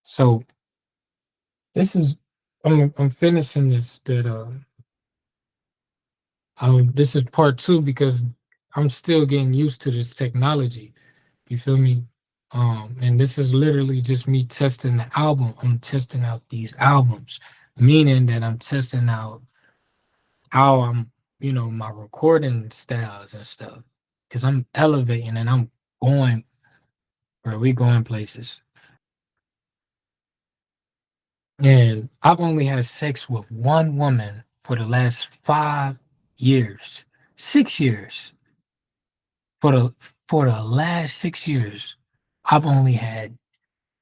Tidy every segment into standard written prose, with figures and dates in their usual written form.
So this is I'm finishing this is part two because I'm still getting used to this technology. You feel me? And this is literally just me testing the album. I'm testing out these albums, meaning that I'm testing out how my recording styles and stuff. Cause I'm elevating and I'm going where we going places. And I've only had sex with one woman for the last 5 years, 6 years. For the last 6 years, I've only had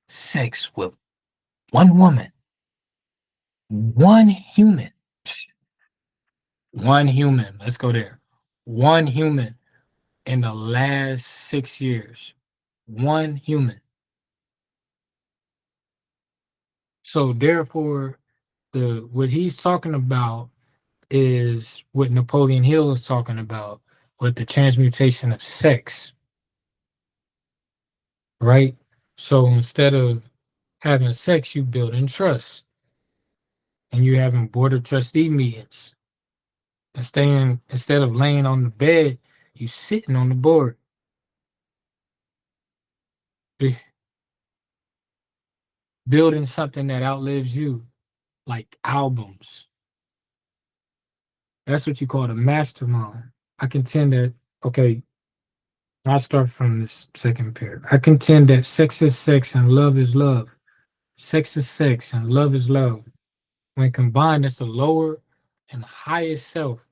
sex with one woman, one human, one human. Let's go there. One human in the last 6 years. One human. So therefore, the what he's talking about is what Napoleon Hill is talking about with the transmutation of sex, right? So instead of having sex, you build in trust and you having board of trustee meetings and staying instead of laying on the bed, you sitting on the board, b- building something that outlives you, like albums. That's what you call a mastermind. I contend that, okay, I'll start from this second pair. I contend that sex is sex and love is love. Sex is sex and love is love. When combined, it's the lower and highest self.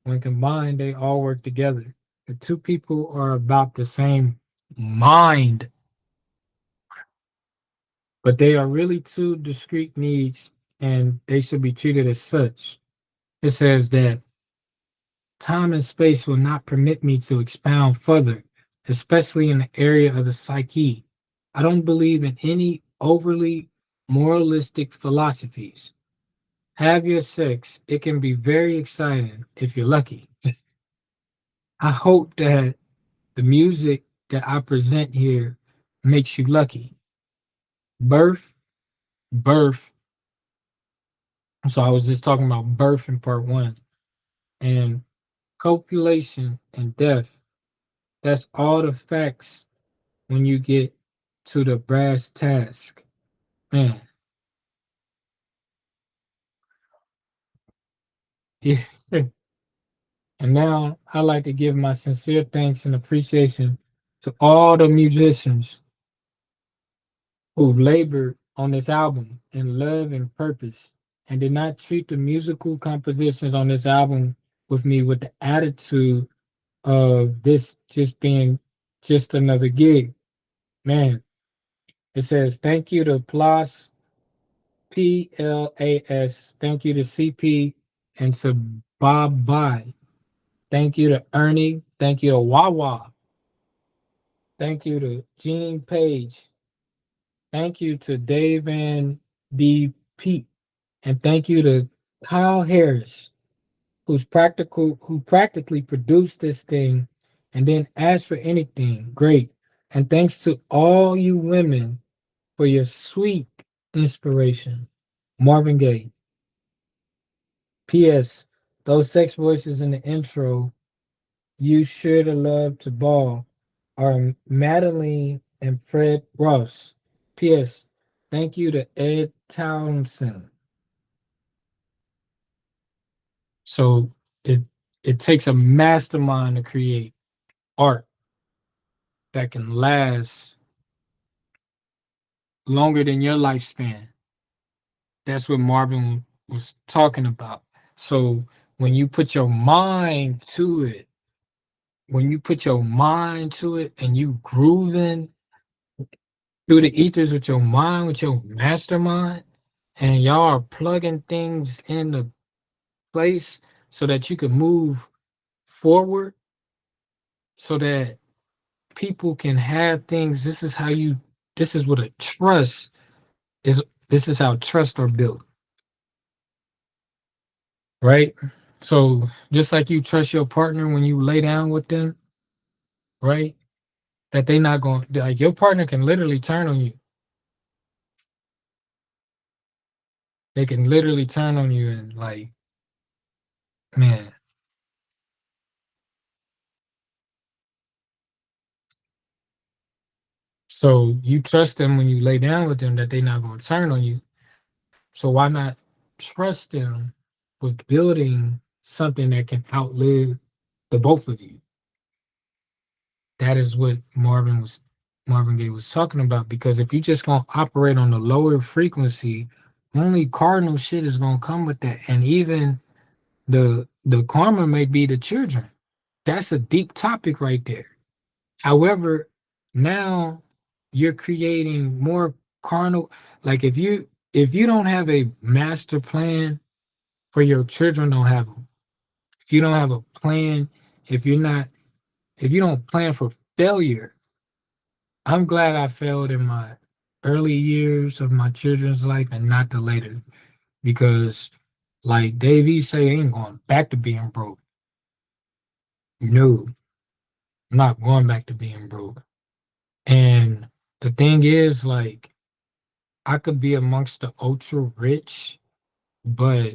When combined, they all work together. The two people are about the same mind, but they are really two discrete needs and they should be treated as such. It says that time and space will not permit me to expound further, especially in the area of the psyche. I don't believe in any overly moralistic philosophies. Have your sex. It can be very exciting if you're lucky. I hope that the music that I present here makes you lucky. Birth, birth. So I was just talking about birth in part one and copulation and death. That's all the facts when you get to the brass task. Man, yeah. And now I like to give my sincere thanks and appreciation to all the musicians who've labored on this album in love and purpose and did not treat the musical compositions on this album with me with the attitude of this just being just another gig. Man, it says thank you to PLAS, thank you to CP and to Bob Bye. Thank you to Ernie. Thank you to Wawa. Thank you to Gene Page. Thank you to Dave and D. Pete. And thank you to Kyle Harris, who practically produced this thing and then asked for anything. Great. And thanks to all you women for your sweet inspiration. Marvin Gaye. P.S. Those sex voices in the intro, you should have loved to ball, are Madeline and Fred Ross. P.S. Thank you to Ed Townsend. So it takes a mastermind to create art that can last longer than your lifespan. That's what Marvin was talking about. So when you put your mind to it, when you put your mind to it and you grooving through the ethers with your mind, with your mastermind, and y'all are plugging things into place so that you can move forward, so that people can have things. This is what a trust is. This is how trust are built, right? So just like you trust your partner when you lay down with them, right? that they not going like your partner can literally turn on you. They can literally turn on you and like, man. So you trust them when you lay down with them that they're not going to turn on you. So why not trust them with building something that can outlive the both of you? That is what Marvin Gaye was talking about. Because if you just gonna operate on the lower frequency, only cardinal shit is gonna come with that. And even the karma may be the children. That's a deep topic right there. However, now you're creating more carnal. Like if you don't have a master plan for your children, don't have them. If you don't have a plan, if you're not, if you don't plan for failure, I'm glad I failed in my early years of my children's life and not the later, because like Davey say, I ain't going back to being broke. No, I'm not going back to being broke. And the thing is, like, I could be amongst the ultra rich, but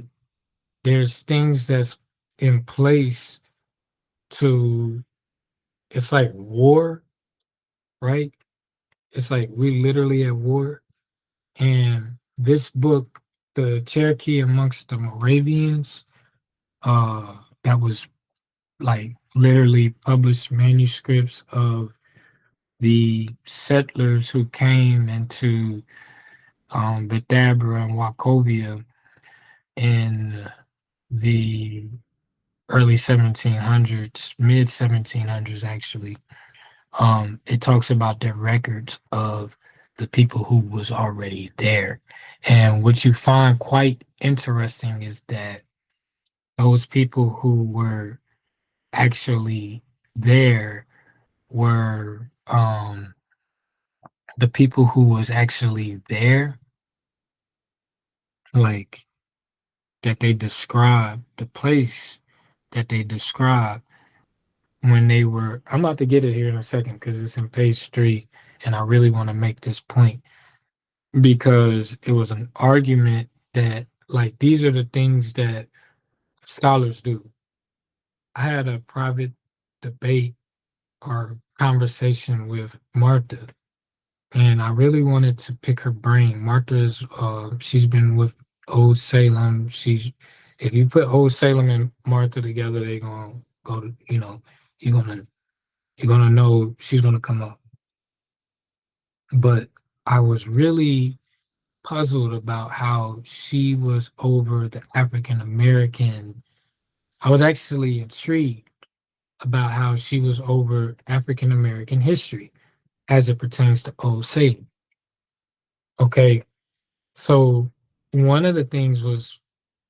there's things that's in place to, it's like war, right? It's like we literally at war. And this book, the Cherokee amongst the Moravians, that was like literally published manuscripts of the settlers who came into Bethabara and Wachovia in the early 1700s, mid 1700s actually. It talks about the records of the people who was already there. And what you find quite interesting is that those people who were actually there were the people who was actually there, like that they described, the place that they described when they were, I'm about to get it here in a second because it's in page 3, and I really want to make this point because it was an argument that, like, these are the things that scholars do. I had a private debate or conversation with Martha, and I really wanted to pick her brain. Martha's, she's been with Old Salem. If you put Old Salem and Martha together, they're gonna go to, you're gonna you're gonna know she's gonna come up. But I was really puzzled about how she was over the African American. I was actually intrigued about how she was over African American history as it pertains to Old Salem. Okay, so one of the things was,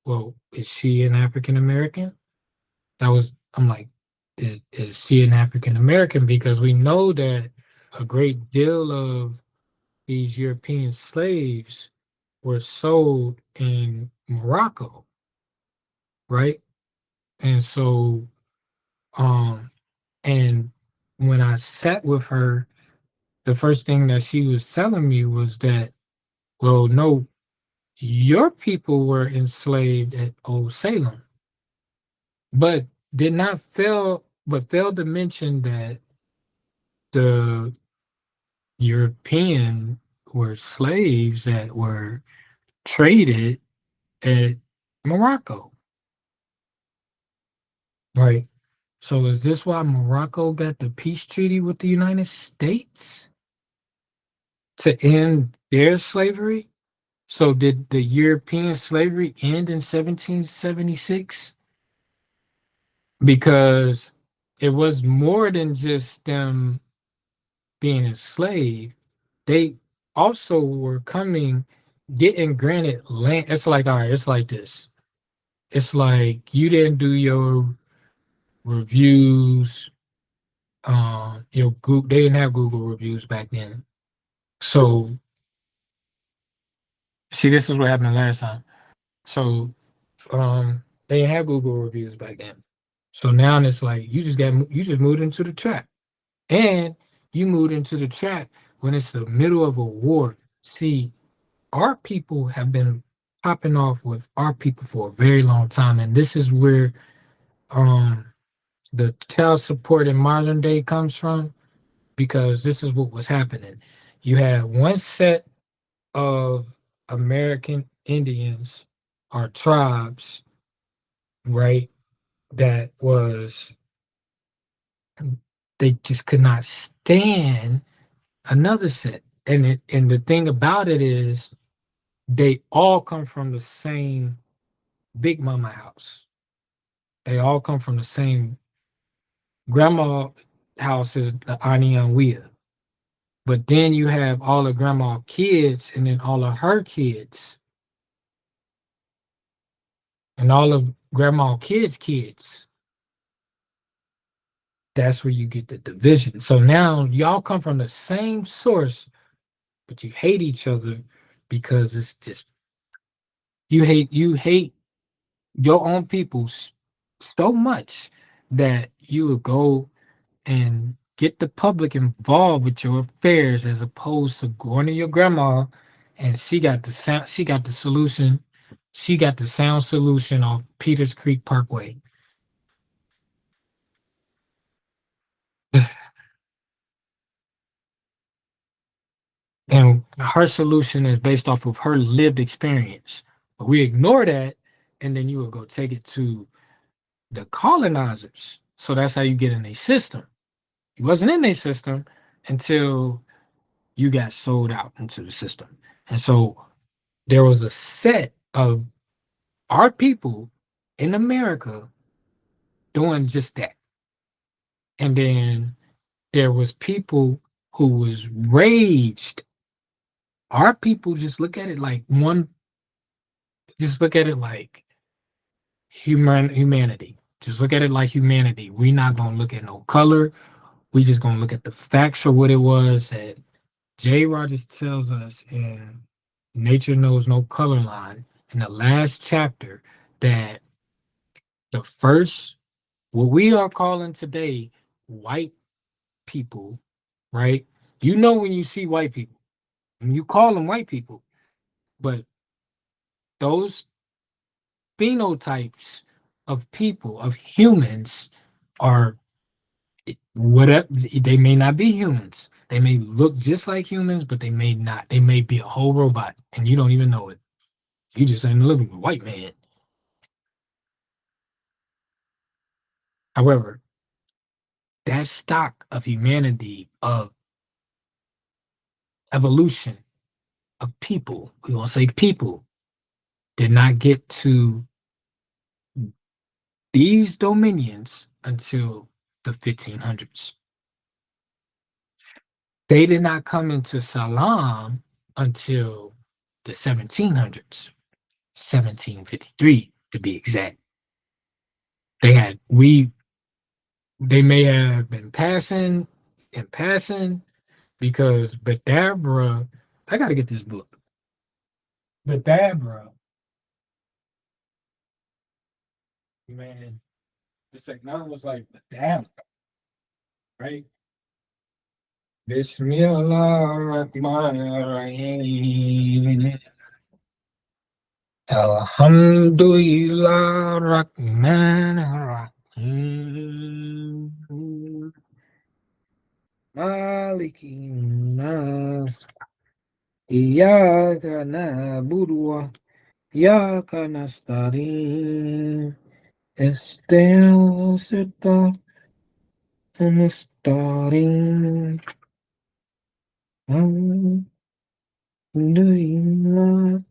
well, is she an African American? I'm like, is she an African American? Because we know that a great deal of these European slaves were sold in Morocco, right? And so, um, and when I sat with her, the first thing that she was telling me was that, well, no, your people were enslaved at Old Salem, but did not fail, but failed to mention that the European were slaves that were traded at Morocco, right? So is this why Morocco got the peace treaty with the United States to end their slavery? So did the European slavery end in 1776? Because it was more than just them being enslaved. They also were coming, getting granted land. It's like, all right, it's like this. It's like you didn't do your reviews. Google, they didn't have Google reviews back then. So see, this is what happened last time. So they didn't have Google reviews back then. So now it's like you just moved into the trap. And You moved into the trap when it's the middle of a war. See, our people have been popping off with our people for a very long time, and this is where um the child support in modern day comes from, because this is what was happening. You had one set of American Indians or tribes, right, that was, they just could not stand another set. And the thing about it is they all come from the same big mama house. They all come from the same grandma house, is the Aniyunwiya. But then you have all of grandma kids and then all of her kids and all of grandma kids' kids. That's where you get the division. So now y'all come from the same source, but you hate each other because it's just, you hate your own people so much that you would go and get the public involved with your affairs, as opposed to going to your grandma and she got the solution. She got the sound solution off Peters Creek Parkway. And her solution is based off of her lived experience. But we ignore that, and then you will go take it to the colonizers. So that's how you get in a system. You wasn't in a system until you got sold out into the system. And so there was a set of our people in America doing just that. And then there was people who was raged. Our people just look at it like one, just look at it like humanity. Just look at it like humanity. We're not gonna look at no color. We just gonna look at the facts for what it was that Jay Rogers tells us in Nature Knows No Color Line in the last chapter, that the first, what we are calling today white people, right? You know when you see white people, and you call them white people, but those phenotypes of people, of humans, are whatever. They may not be humans. They may look just like humans, but they may not. They may be a whole robot, and you don't even know it. You just ain't living with a white man. However, that stock of humanity, of evolution, of people, we gonna say people, did not get to these dominions until the 1500s. They did not come into Salam until the 1700s, 1753 to be exact. They had, they may have been passing and passing, because Bethabara, I got to get this book. Bethabara, man, it's like, now it was like Bethabara, right? Bismillahirrahmanirrahim. Alhamdulillah Rahmanirrahim. Maliki nas. Iyaka na'budu wa iyaka nasta'in. Ihdinas siratal mustaqim. Alhamdulillah.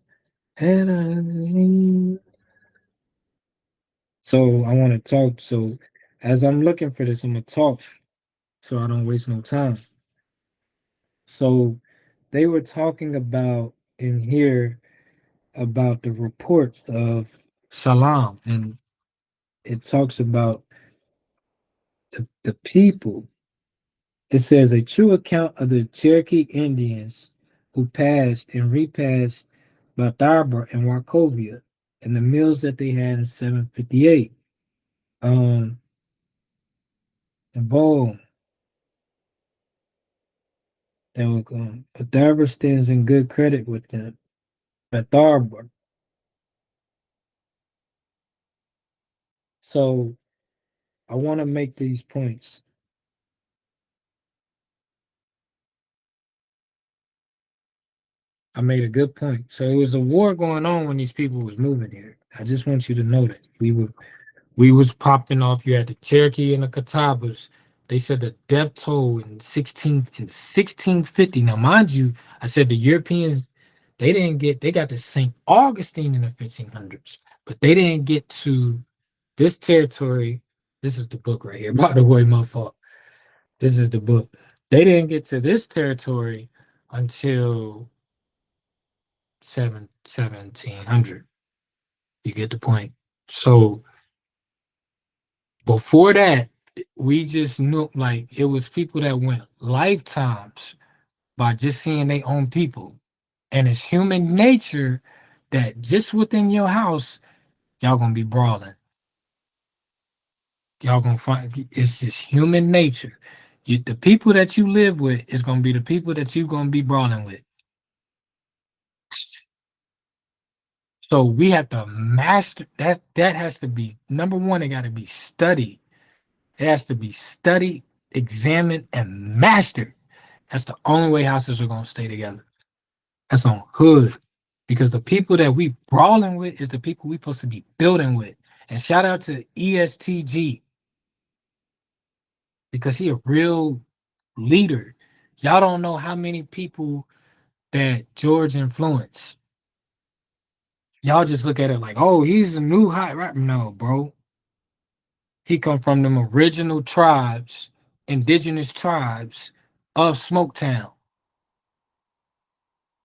So I want to talk. So as I'm looking for this, I'm gonna talk so I don't waste no time. So they were talking about in here about the reports of Salam, and it talks about the people. It says a true account of the Cherokee Indians who passed and repassed Bethabara and Wachovia and the mills that they had in 758. And boom, Then Bethabara stands in good credit with them. Bethabara. So I want to make these points. I made a good point. So it was a war going on when these people was moving here. I just want you to know that we was popping off. You had the Cherokee and the Catawbas. They said the death toll in 1650. Now, mind you, I said the Europeans they got to St. Augustine in the 1500s, but they didn't get to this territory. This is the book right here. By the way, my fault. This is the book. They didn't get to this territory until 1700. You get the point. So before that, we just knew like it was people that went lifetimes by just seeing their own people. And it's human nature that just within your house, y'all gonna be brawling. Y'all gonna find it's just human nature. The people that you live with is gonna be the people that you gonna be brawling with. So we have to master that. That has to be number one. It got to be studied. It has to be studied, examined, and mastered. That's the only way houses are gonna stay together. That's on hood. Because the people that we brawling with is the people we supposed to be building with. And shout out to ESTG because he a real leader. Y'all don't know how many people that George influenced. Y'all just look at it like, oh, he's a new hot rapper. No, bro. He come from them original tribes, indigenous tribes of Smoketown,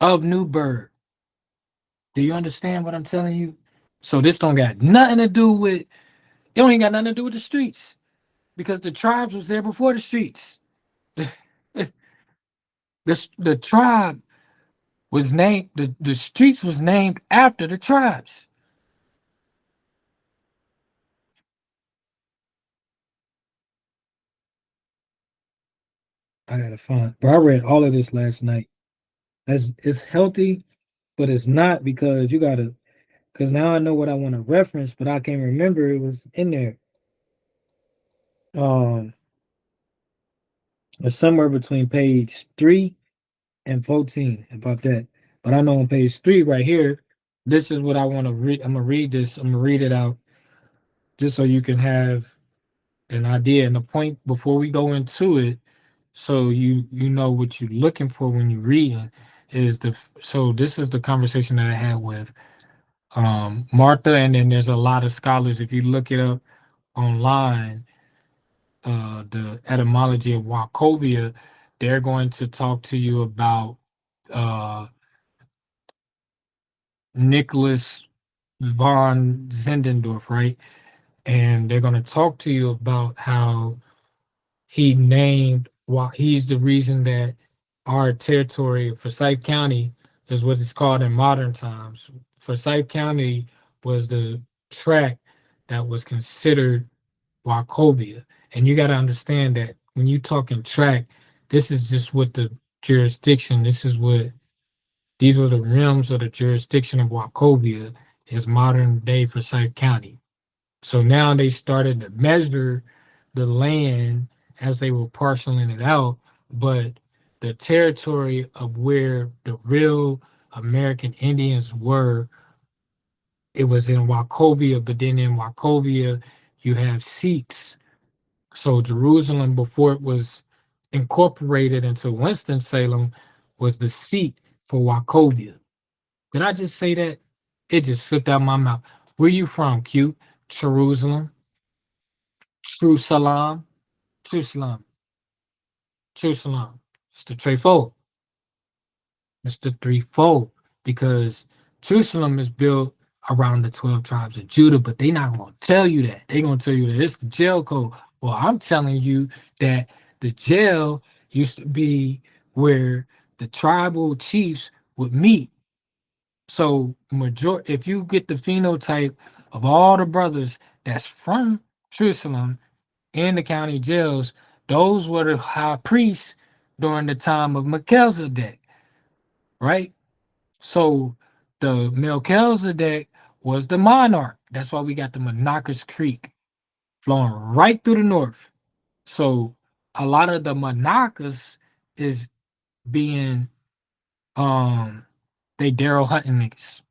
of Newburgh. Do you understand what I'm telling you? So this don't got nothing to do with it. Don't ain't got nothing to do with the streets because the tribes was there before the streets. The tribe was named the streets was named after the tribes. I gotta find. Bro, I read all of this last night. That's it's healthy, but it's not because you gotta. Because now I know what I want to reference, but I can't remember it was in there. Um, it's somewhere between page 3 and 14 about that. But I know on page 3 right here, this is what I want to read. I'm gonna read this. I'm gonna read it out just so you can have an idea. And the point before we go into it, so you know what you're looking for when you're reading is the so this is the conversation that I had with Martha, and then there's a lot of scholars. If you look it up online, the etymology of Wachovia, they're going to talk to you about uh, Nicholas von Zendendorf, right? And they're going to talk to you about how he named, well, he's the reason that our territory, Forsyth County, is what it's called in modern times. Forsyth County was the tract that was considered Wachovia. And you got to understand that when you talking tract, this is just what the jurisdiction, these were the realms of the jurisdiction of Wachovia is modern day Forsyth County. So now they started to measure the land as they were parceling it out, but the territory of where the real American Indians were, it was in Wachovia, but then in Wachovia, you have seats. So Jerusalem, before it was incorporated into Winston-Salem, was the seat for Wachovia. Did I just say that? It just slipped out my mouth. Where you from, Q? Jerusalem? True Salam? True Salam. True Salam. It's the threefold. It's the threefold because Jerusalem is built around the 12 tribes of Judah, but they not going to tell you that. They going to tell you that it's the jail code. Well, I'm telling you that the jail used to be where the tribal chiefs would meet. So, if you get the phenotype of all the brothers that's from Jerusalem in the county jails, those were the high priests during the time of Melchizedek, right? So the Melchizedek was the monarch. That's why we got the Monoca's Creek flowing right through the north. So a lot of the Monacas is being they Daryl hunting niggas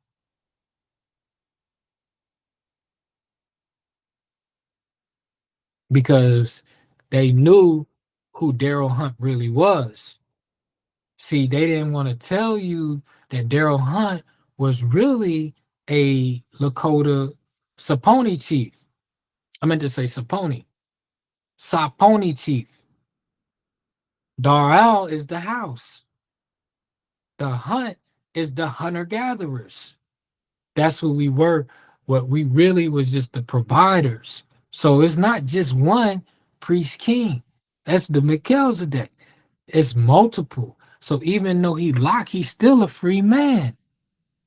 because they knew who Daryl Hunt really was. See, they didn't want to tell you that Daryl Hunt was really a Lakota Saponi chief. I meant to say Saponi. Saponi chief. Darrell is the house. The Hunt is the hunter gatherers. That's what we were. What we really was just the providers. So it's not just one priest king. That's the Melchizedek. It's multiple. So even though he locked, he's still a free man.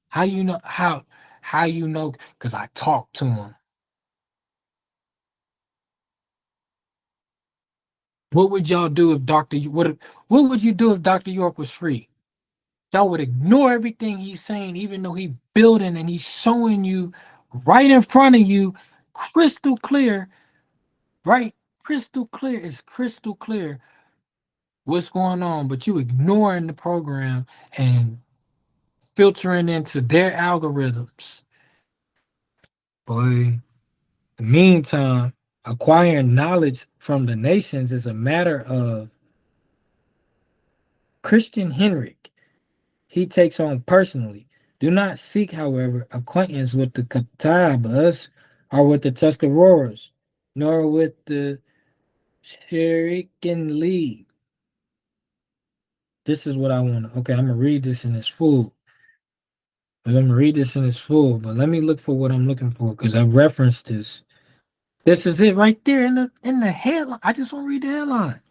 How you know how you know? Because I talked to him. What would y'all do if what would you do if Dr. York was free? Y'all would ignore everything he's saying, even though he's building and he's showing you right in front of you, crystal clear, right? Crystal clear. It's crystal clear what's going on, but you ignoring the program and filtering into their algorithms. Boy, the meantime, acquiring knowledge from the nations is a matter of Christian Henrik. He takes on personally. Do not seek, however, acquaintance with the Catawbas or with the Tuscaroras, nor with the Cherokee League. This is what I want. Okay, I'm gonna read this in its full. I'm gonna read this in its full, but let me look for what I'm looking for because I referenced this. This is it right there in the headline. I just want to read the headline.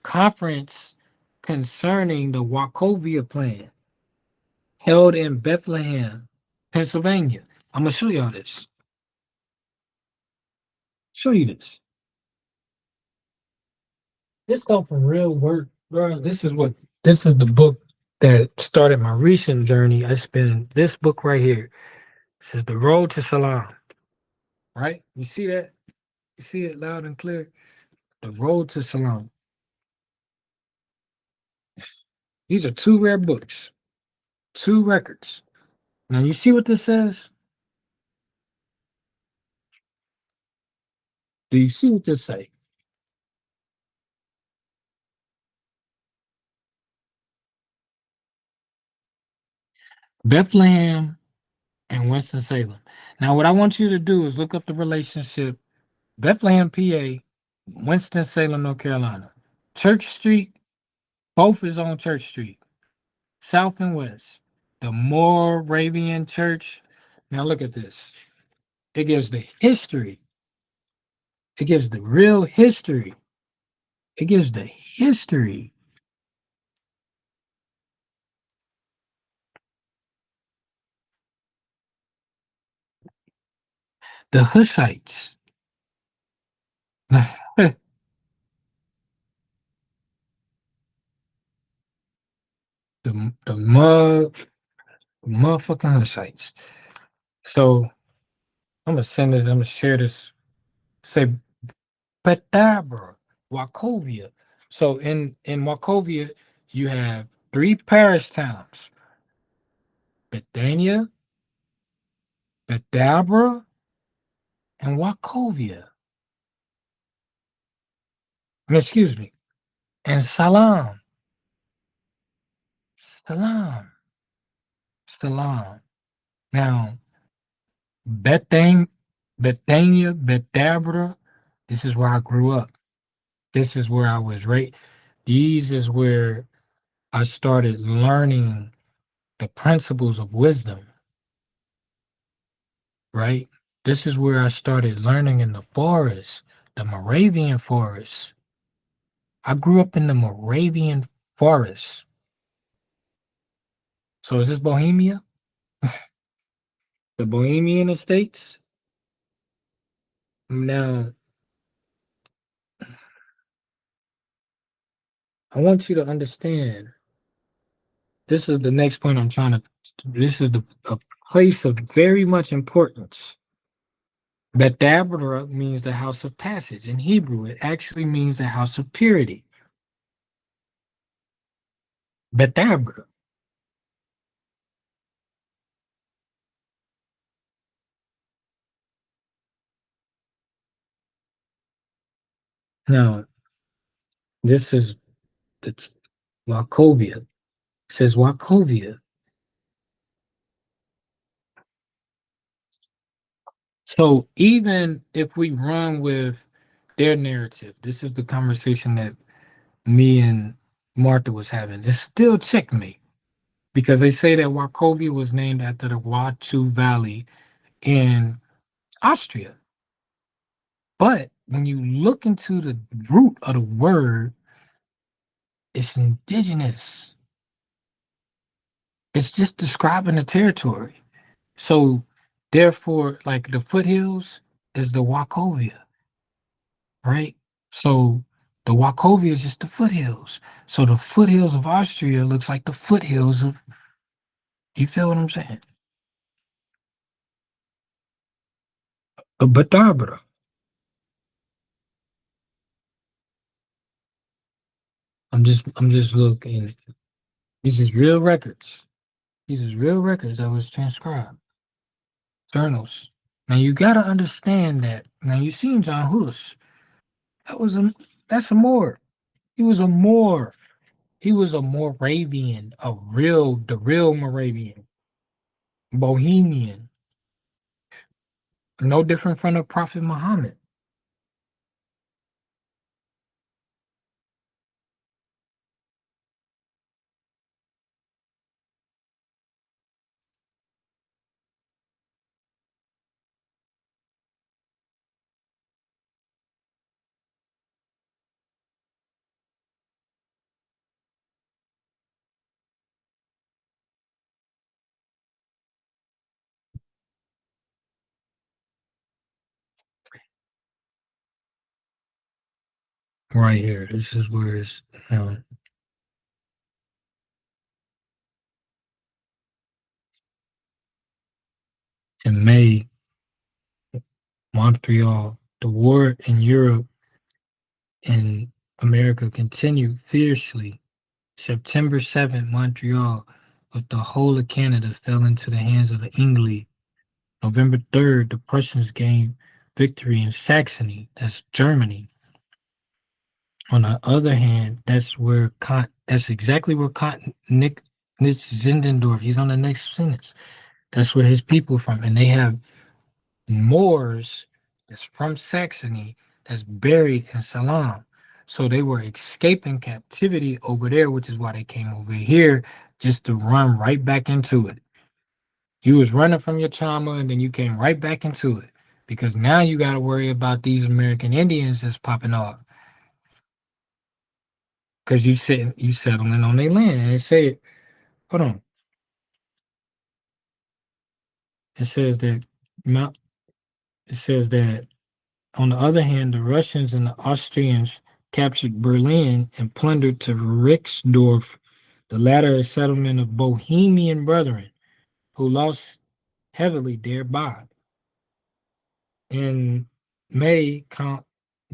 Conference concerning the Wachovia plan held in Bethlehem, Pennsylvania. I'm gonna show y'all this. Show you this. This comes from real work, bro. This is the book that started my recent journey. I spent this book right here. This is The Road to Salam. Right? You see that? You see it loud and clear? The Road to Salam. These are two rare books, two records. Now you see what this says? Do you see what this say? Bethlehem and Winston-Salem. Now, what I want you to do is look up the relationship Bethlehem, PA, Winston-Salem, North Carolina. Church Street, both is on Church Street, south and west. The Moravian Church. Now, look at this. It gives the history, it gives the real history, it gives the history. The Hussites. the, the motherfucking Hussites. So I'm gonna send this. I'm gonna share this. Say Bethabara, Wachovia. So in Wachovia, you have three parish towns: Bethania, Bethabara, and Wachovia. Excuse me, and Salam, Salam, Salam. Now Bethania, Bethabara. This is where I grew up. This is where I was right. These is where I started learning the principles of wisdom, right? This is where I started learning in the forest, the Moravian forest. I grew up in the Moravian forest. So is this Bohemia? The Bohemian Estates? Now, I want you to understand. This is the next point I'm trying to. This is a place of very much importance. Bethabara means the house of passage. In Hebrew, it actually means the house of purity. Bethabara. Now, this is it's Wachovia. It says Wachovia. So even if we run with their narrative, this is the conversation that me and Martha was having. It's still checkmate because they say that Wachovia was named after the Watu Valley in Austria. But when you look into the root of the word, it's indigenous. It's just describing the territory. So therefore, like the foothills is the Wachovia, right? So the Wachovia is just the foothills. So the foothills of Austria looks like the foothills of, you feel what I'm saying? Bethabara. I'm just looking. These is real records. These is real records that was transcribed. Journals. Now you gotta understand that. Now you seen John Hus. That was a that's a Moor. He was a Moor. He was a Moravian, the real Moravian, Bohemian, no different from the Prophet Muhammad. Right here. This is where it's in May, Montreal. The war in Europe and America continued fiercely. September 7th, Montreal, with the whole of Canada fell into the hands of the English. November 3rd, the Prussians gained victory in Saxony, that's Germany. On the other hand, that's exactly where Nick Zindendorf, he's on the next sentence. That's where his people are from. And they have Moors that's from Saxony that's buried in Salam. So they were escaping captivity over there, which is why they came over here just to run right back into it. You was running from your trauma and then you came right back into it because now you got to worry about these American Indians that's popping off because you settling on their land. And it said, hold on, it says that Mount. It says that on the other hand, the Russians and the Austrians captured Berlin and plundered to Rixdorf, the latter a settlement of Bohemian brethren who lost heavily thereby. In May, Count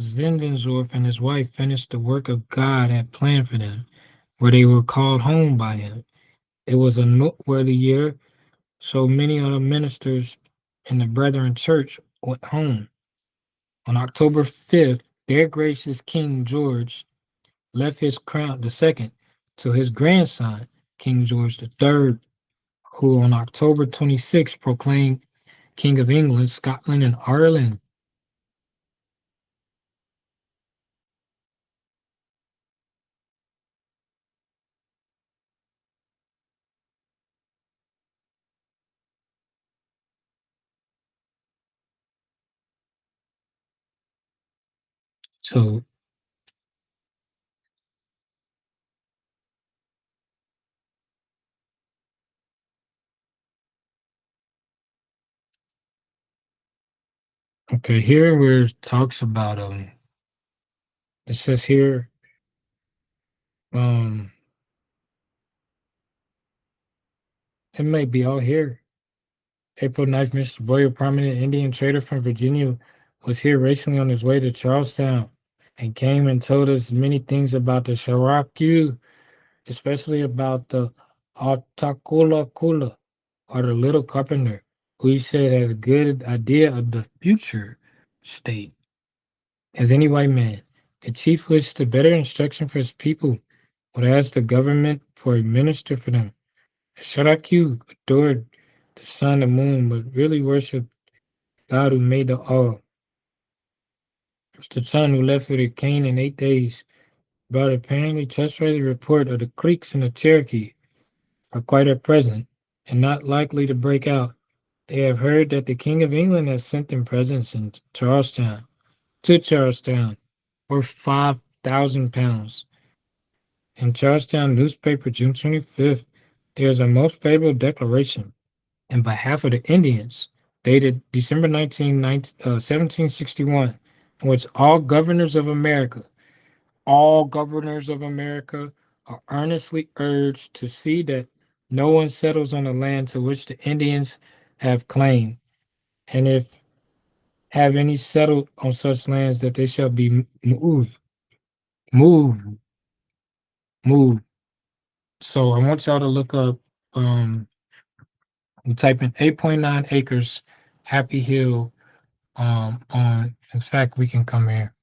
Zinzendorf and his wife finished the work of God had planned for them, where they were called home by him. It was a noteworthy year, so many of the ministers in the Brethren Church went home. On October 5th, their gracious King George left his crown the second to his grandson, King George the Third, who on October 26th proclaimed King of England, Scotland, and Ireland. So, okay, here where it talks about it says here Um, it may be all here. April 9th, Mr. Boyer, prominent Indian trader from Virginia, was here recently on his way to Charlestown and came and told us many things about the Cherokee, especially about the Altakula Kula, or the little carpenter, who he said had a good idea of the future state. As any white man, the chief wished to better instruction for his people, would ask the government for a minister for them. The Cherokee adored the sun and moon, but really worshipped God who made the all. The son who left with a cane in 8 days brought apparently trustworthy report of the Creeks and the Cherokee are quite at present, and not likely to break out. They have heard that the King of England has sent them presents in Charlestown, to Charlestown, worth £5,000. In Charlestown newspaper, June 25th, there is a most favorable declaration in behalf of the Indians, dated December 1761, in which all governors of America are earnestly urged to see that no one settles on the land to which the Indians have claim, and if have any settled on such lands that they shall be moved, moved. So I want y'all to look up, and type in 8.9 acres, Happy Hill, on, in fact, we can come here,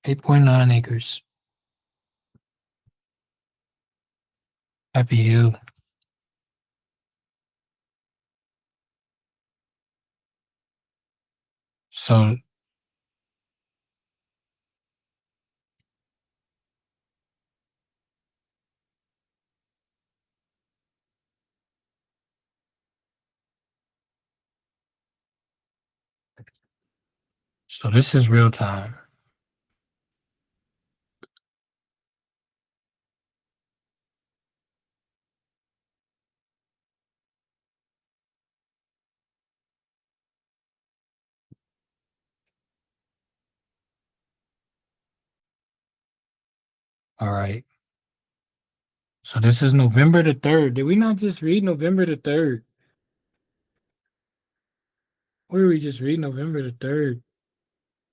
8.9 acres, Happy Hill. So, so this is real time. All right. So this is November the 3rd. Did we not just read November the 3rd? Where did we just read November the 3rd?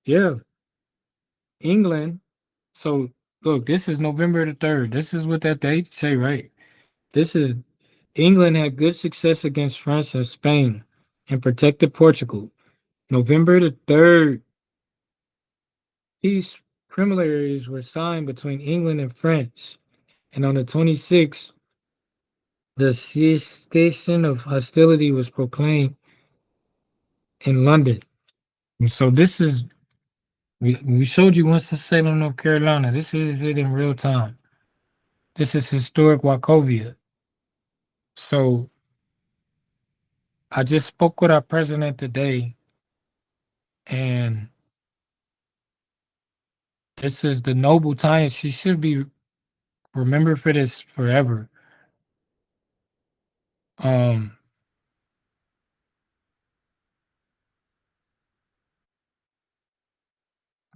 Yeah, England. So look, this is November the 3rd. This is what that date say, right? This is England had good success against France and Spain and protected Portugal. November the 3rd, peace preliminaries were signed between England and France. And on the 26th, the cessation of hostility was proclaimed in London. And so this is we showed you once to Salem, North Carolina. This is it in real time. This is historic Wachovia. So I just spoke with our president today, and this is the noble time. She should be remembered for this forever. Um,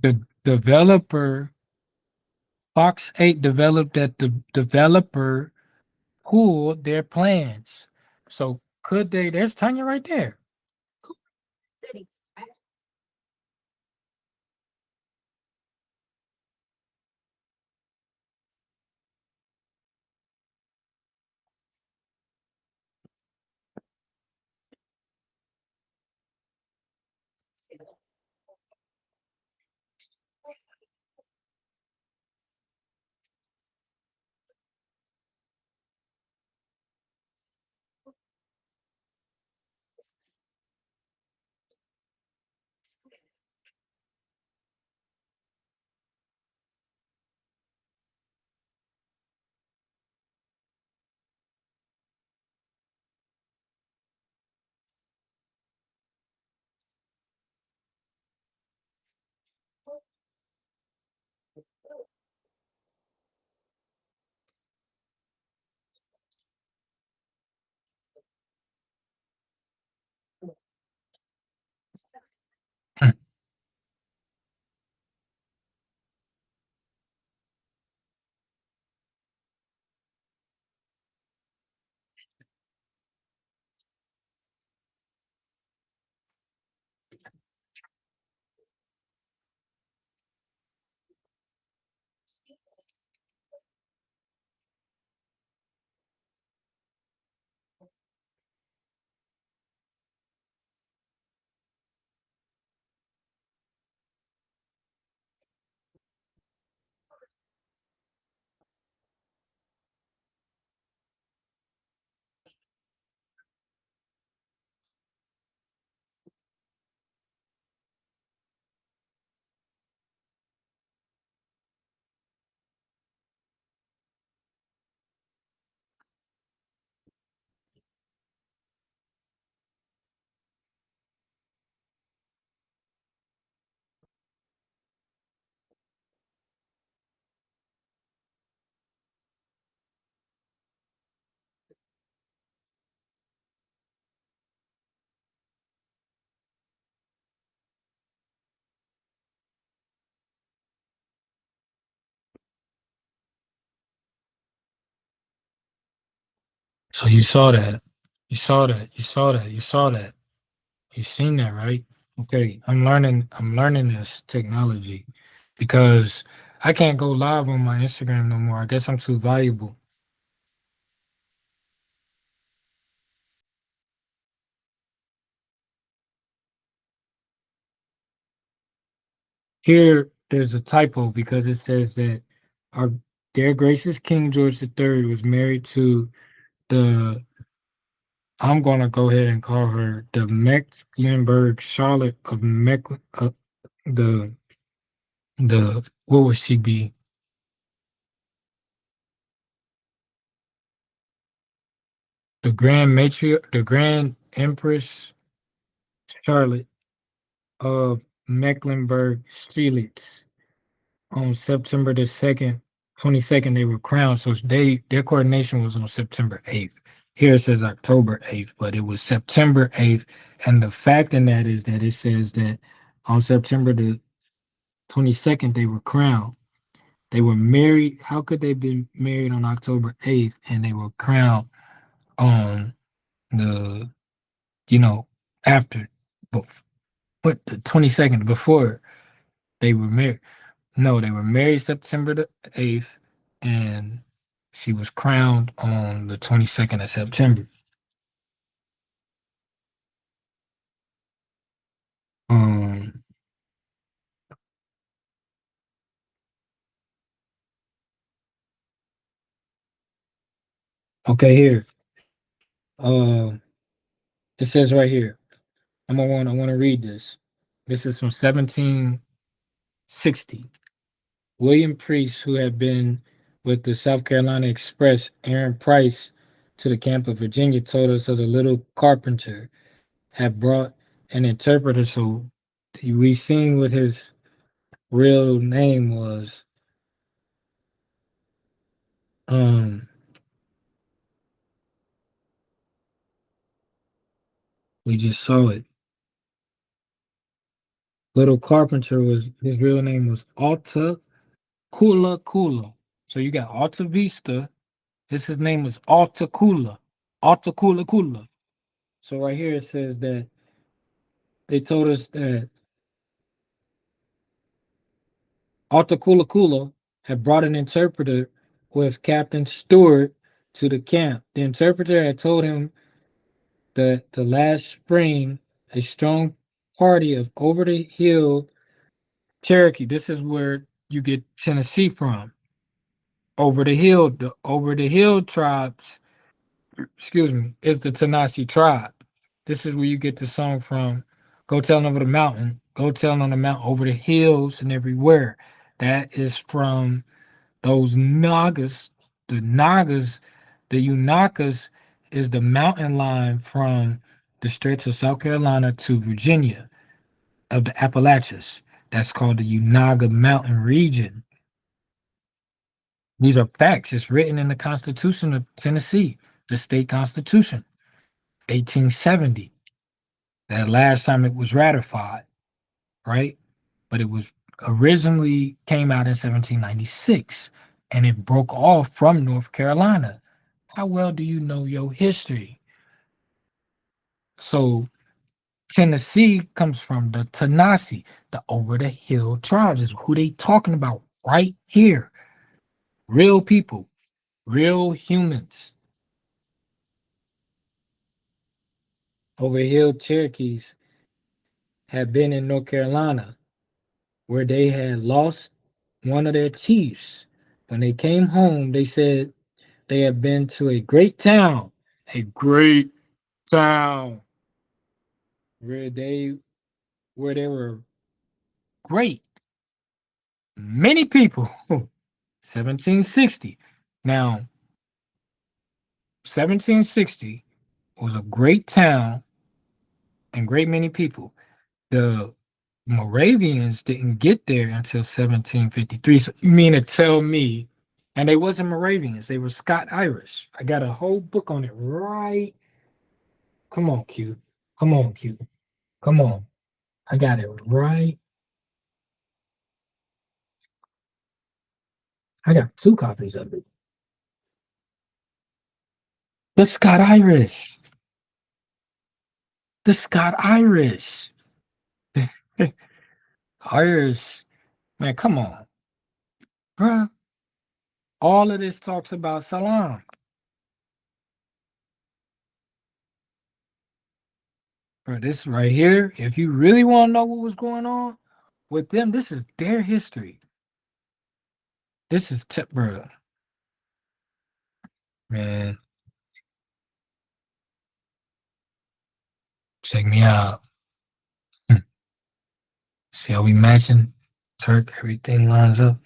the developer Fox 8 developed that the developer pooled their plans. So could they? There's Tanya right there. So you saw that. You saw that. You saw that. You saw that. You seen that, right? Okay. I'm learning this technology because I can't go live on my Instagram no more. I guess I'm too valuable. Here, there's a typo because it says that our their gracious King George III was married to the I'm gonna go ahead and call her the Mecklenburg Charlotte of Mecklen the what would she be? The Grand Empress Charlotte of Mecklenburg Strelitz on September the 22nd, they were crowned. So their coordination was on September 8th. Here it says October 8th, but it was September 8th. And the fact in that is that it says that on September the 22nd, they were crowned. They were married. How could they be married on October 8th and they were crowned on the, you know, after, but, but the 22nd before they were married? No, they were married September the 8th, and she was crowned on the 22nd of September. Um, okay, here. Uh, it says right here. I want to read this. This is from 1760. William Priest, who had been with the South Carolina Express, Aaron Price, to the camp of Virginia, told us of the little carpenter had brought an interpreter. So we seen what his real name was. Um, we just saw it. Little Carpenter was his real name was Alta Kula Kula. So you got Alta Vista. His name was Alta Kula. Alta Kula Kula. So right here it says that they told us that Alta Kula Kula had brought an interpreter with Captain Stewart to the camp. The interpreter had told him that the last spring a strong party of over the hill Cherokee. This is where you get Tennessee from. Over the hill tribes, excuse me, is the Tanasi tribe. This is where you get the song from. Go tell over the mountain. Go tell on the mountain over the hills and everywhere. That is from those Nagas. The Nagas, the Unakas is the mountain line from the Straits of South Carolina to Virginia of the Appalachians. That's called the Unaga Mountain region. These are facts. It's written in the Constitution of Tennessee, the state constitution, 1870. That last time it was ratified, right? But it was originally came out in 1796 and it broke off from North Carolina. How well do you know your history? So Tennessee comes from the Tanasi, the over the hill tribes, is who they talking about right here. Real people, real humans. Over hill Cherokees had been in North Carolina where they had lost one of their chiefs. When they came home, they said they had been to a great town where they were great. Many people. 1760. Now, 1760 was a great town and great many people. The Moravians didn't get there until 1753. So you mean to tell me, and they wasn't Moravians, they were Scott Irish. I got a whole book on it right. Come on, Q. Come on, Q. Come on. I got it right. I got two copies of it. The Scott Irish. The Scott Irish. Irish. Man, come on, bruh. All of this talks about Salam. Bro, this right here, if you really want to know what was going on with them, this is their history. This is tip, bro. Man, check me out. Hmm. See how we matching? Turk, everything lines up.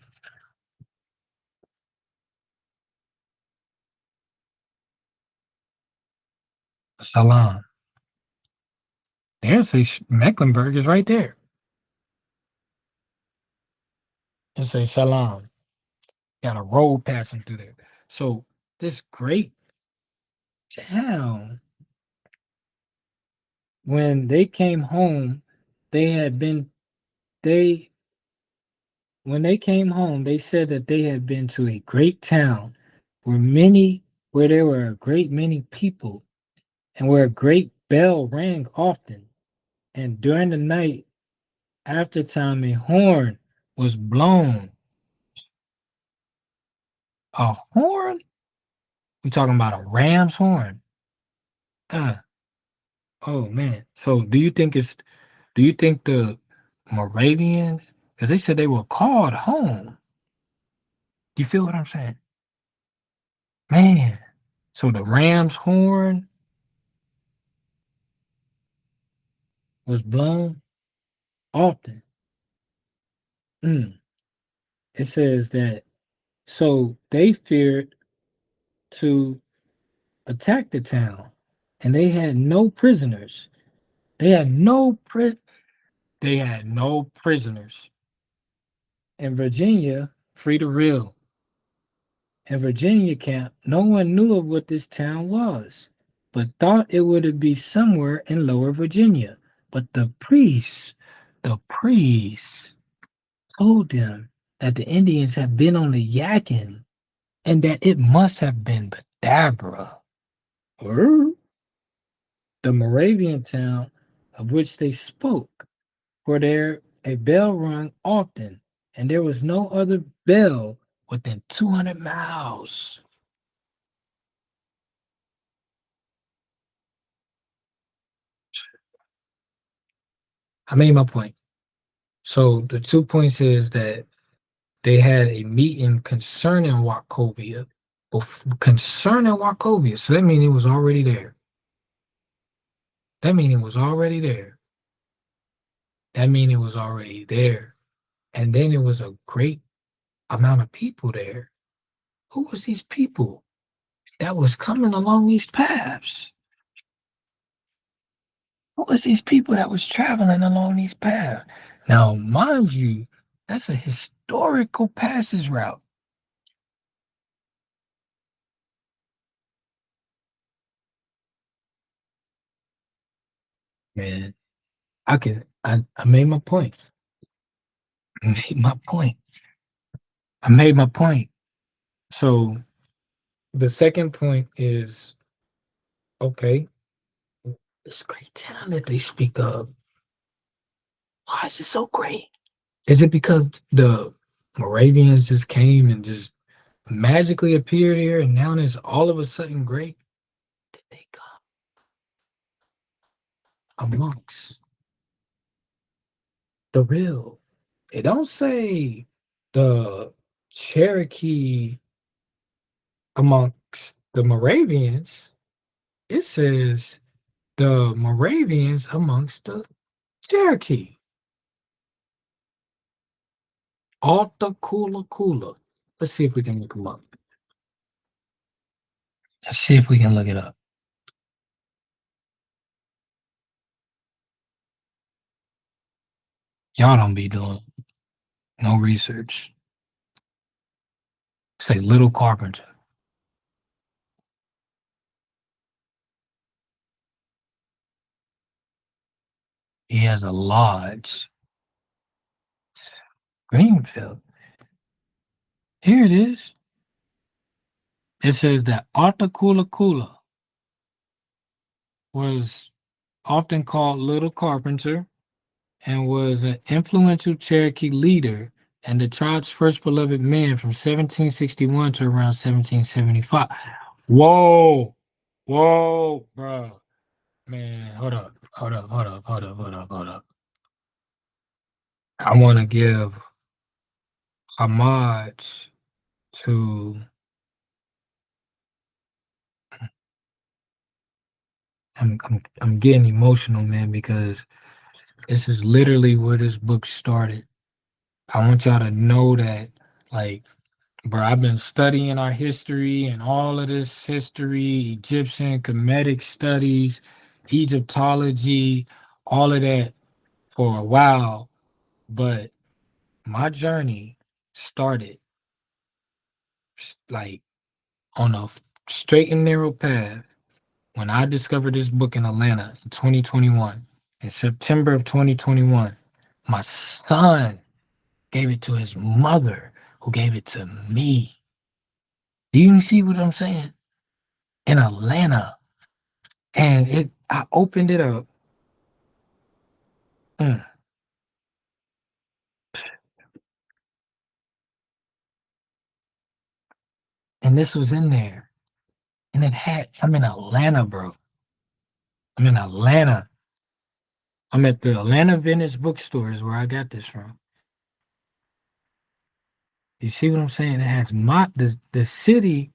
Salam. There's a Mecklenburg is right there. It's a Salam. Got a road passing through there. So this great town, when they came home, they had been they when they came home, they said that they had been to a great town where there were a great many people and where a great bell rang often. And during the night, after time, a horn was blown. A horn? We talking about a ram's horn? Uh, oh man. So do you think the Moravians, because they said they were called home. You feel what I'm saying? Man. So the ram's horn was blown often. Mm. It says that so they feared to attack the town, and they had no prisoners. They had no they had no prisoners. In Virginia, free to real. In Virginia camp, no one knew of what this town was, but thought it would be somewhere in lower Virginia. But the priests told them that the Indians had been on the Yakin and that it must have been Bethabara, or the Moravian town of which they spoke, for there a bell rung often, and there was no other bell within 200 miles. I made my point. So the 2 points is that they had a meeting concerning Wachovia, concerning Wachovia. So that means it was already there. That means it was already there. That means it was already there. And then it was a great amount of people there. Who was these people that was coming along these paths? Who was these people that was traveling along these paths? Now, mind you, that's a historical passage route. Man, I made my point. I made my point. I made my point. So the second point is okay, this great town that they speak of. Why is it so great? Is it because the Moravians just came and just magically appeared here and now it's all of a sudden great? Did they come amongst the real? It don't say the Cherokee amongst the Moravians. It says the Moravians amongst the Cherokee. Alta Kula Kula. Let's see if we can look them up. Let's see if we can look it up. Y'all don't be doing no research. Say Little Carpenter. He has a lodge. Greenfield. Here it is. It says that Alta Kula Kula. was often called Little Carpenter and was an influential Cherokee leader and the tribe's first beloved man from 1761 to around 1775. Whoa, whoa, bro. Man, hold up, hold up, hold up, hold up, hold up, hold up. I want to give homage to, I'm getting emotional, man, because this is literally where this book started. I want y'all to know that, like, bro, I've been studying our history and all of this history, Egyptian, Kemetic studies, Egyptology, all of that for a while. But my journey started like on a straight and narrow path when I discovered this book in Atlanta in 2021. In September of 2021, my son gave it to his mother, who gave it to me. Do you see what I'm saying? In Atlanta. And I opened it up. mm, and this was in there. And I'm in Atlanta, bro. I'm in Atlanta. I'm at the Atlanta Vintage Bookstores where I got this from. You see what I'm saying? It has the city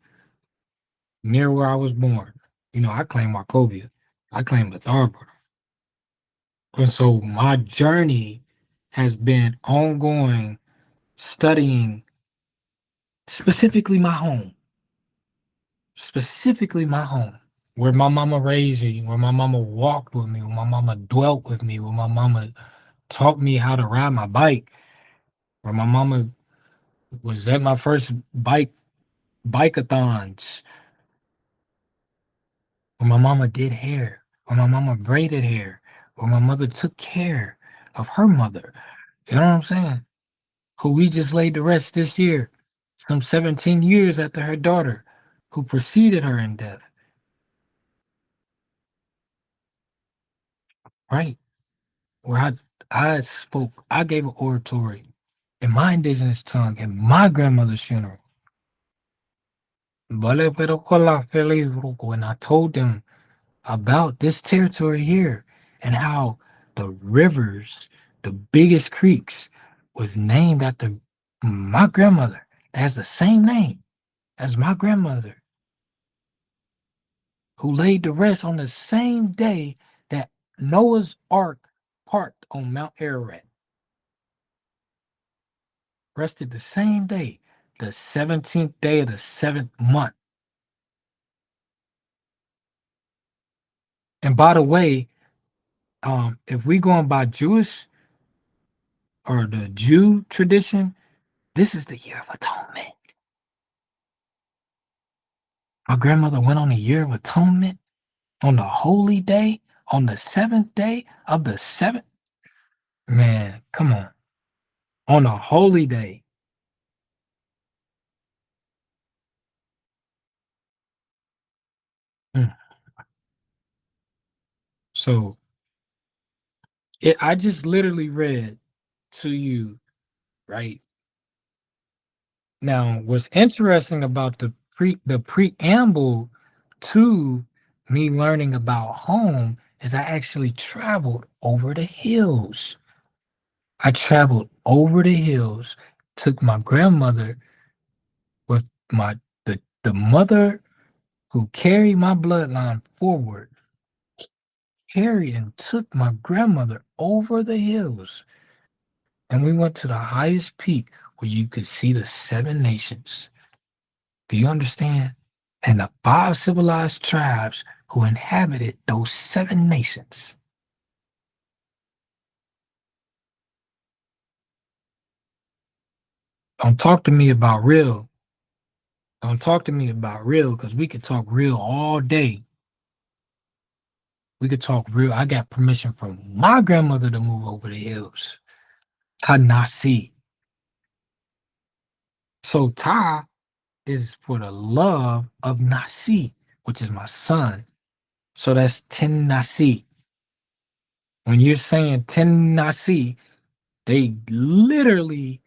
near where I was born. You know, I claim Markovia. I claim Bethabara. And so my journey has been ongoing studying specifically my home, specifically my home, where my mama raised me, where my mama walked with me, where my mama dwelt with me, where my mama taught me how to ride my bike, where my mama was at my first bikeathons, where my mama did hair, where my mama braided hair, where my mother took care of her mother. You know what I'm saying? Who we just laid to rest this year, some 17 years after her daughter, who preceded her in death, right? Where I gave an oratory in my indigenous tongue at my grandmother's funeral. Vale, pero con la feliz grupo, and I told them about this territory here and how the rivers, the biggest creeks, was named after my grandmother. It has the same name as my grandmother, who laid to rest on the same day that Noah's Ark parked on Mount Ararat. Rested the same day, the 17th day of the seventh month. And by the way, if we going by Jewish or the Jew tradition, this is the year of atonement. My grandmother went on a year of atonement on the holy day, on the seventh day of the seventh. Man, come on. On a holy day. Mm. So I just literally read to you, right? Now, what's interesting about the preamble to me learning about home is I actually traveled over the hills. I traveled over the hills, took my grandmother with the mother who carried my bloodline forward, carried and took my grandmother over the hills. And we went to the highest peak where you could see the seven nations. Do you understand? And the five civilized tribes who inhabited those seven nations. Don't talk to me about real. Don't talk to me about real because we could talk real all day. We could talk real. I got permission from my grandmother to move over the hills. Tanasi. So Ta is for the love of Nasi, which is my son. So that's Tennessee. When you're saying Tennessee, they literally